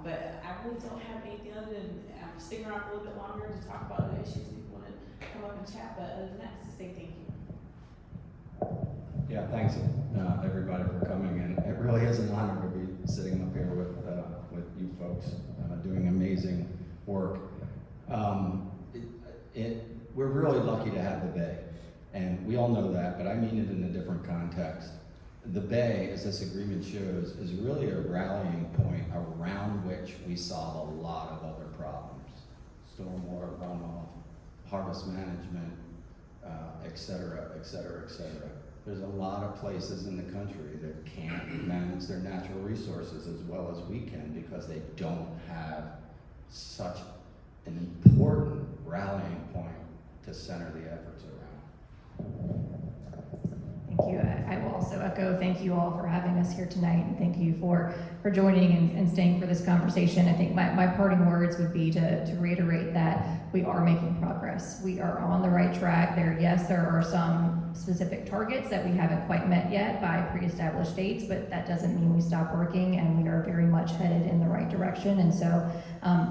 But I really don't have anything other than sticking around for a little bit longer to talk about other issues if you want to come up and chat. But other than that, just to say thank you. Yeah, thanks everybody for coming, and it really is an honor to be sitting up here with you folks doing amazing work. We're really lucky to have the Bay, and we all know that, but I mean it in a different context. The Bay, as this agreement shows, is really a rallying point around which we solve a lot of other problems. Stormwater runoff, harvest management, et cetera, et cetera, et cetera. There's a lot of places in the country that can't manage their natural resources as well as we can because they don't have such an important rallying point to center the efforts around. Thank you. I will also echo thank you all for having us here tonight, and thank you for joining and staying for this conversation. I think my parting words would be to reiterate that we are making progress. We are on the right track. Yes, there are some specific targets that we haven't quite met yet by pre-established dates, but that doesn't mean we stop working, and we are very much headed in the right direction. And so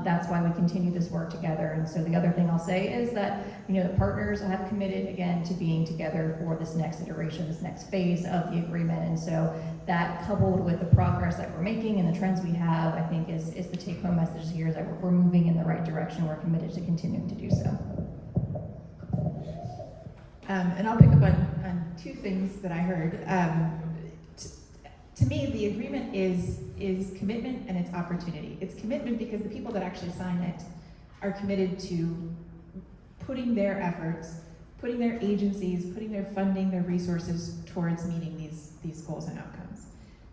that's why we continue this work together. And so the other thing I'll say is that, the partners have committed again to being together for this next iteration, this next phase of the agreement. And so that, coupled with the progress that we're making and the trends we have, I think is the take-home message here, is that we're moving in the right direction. We're committed to continuing to do so. And I'll pick up on two things that I heard. To me, the agreement is commitment and it's opportunity. It's commitment because the people that actually sign it are committed to putting their efforts, putting their agencies, putting their funding, their resources towards meeting these goals and outcomes.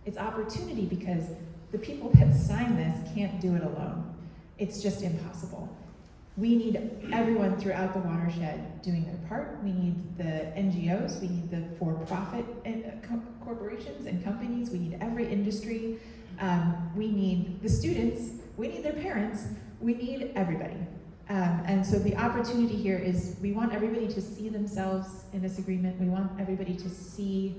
It's opportunity because the people that sign this can't do it alone. It's just impossible. We need everyone throughout the watershed doing their part. We need the NGOs, we need the for-profit corporations and companies, we need every industry, we need the students, we need their parents, we need everybody. And so the opportunity here is we want everybody to see themselves in this agreement. We want everybody to see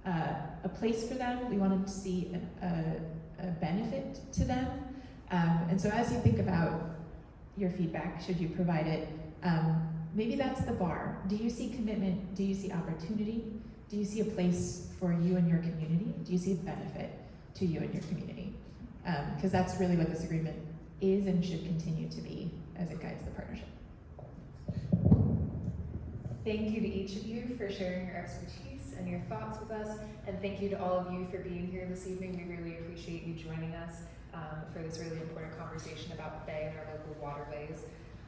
a place for them. We want them to see a benefit to them. And so as you think about your feedback, should you provide it, maybe that's the bar. Do you see commitment? Do you see opportunity? Do you see a place for you and your community? Do you see benefit to you and your community? Because that's really what this agreement is and should continue to be as it guides the partnership. Thank you to each of you for sharing your expertise and your thoughts with us, and thank you to all of you for being here this evening. We really appreciate you joining us for this really important conversation about the Bay and our local waterways.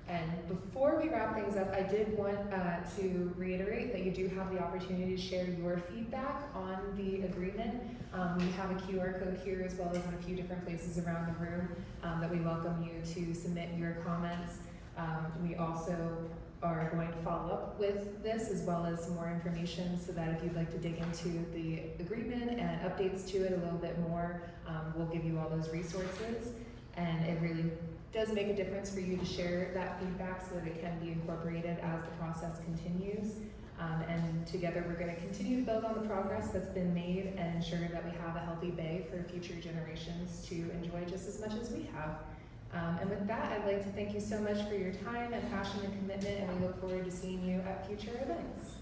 And before we wrap things up, I did want to reiterate that you do have the opportunity to share your feedback on the agreement. We have a QR code here as well as in a few different places around the room that we welcome you to submit your comments. We also are going to follow up with this as well as some more information so that if you'd like to dig into the agreement and updates to it a little bit more, we'll give you all those resources. And it really does make a difference for you to share that feedback so that it can be incorporated as the process continues. And together we're going to continue to build on the progress that's been made and ensure that we have a healthy bay for future generations to enjoy just as much as we have. And with that, I'd like to thank you so much for your time and passion and commitment, and we look forward to seeing you at future events.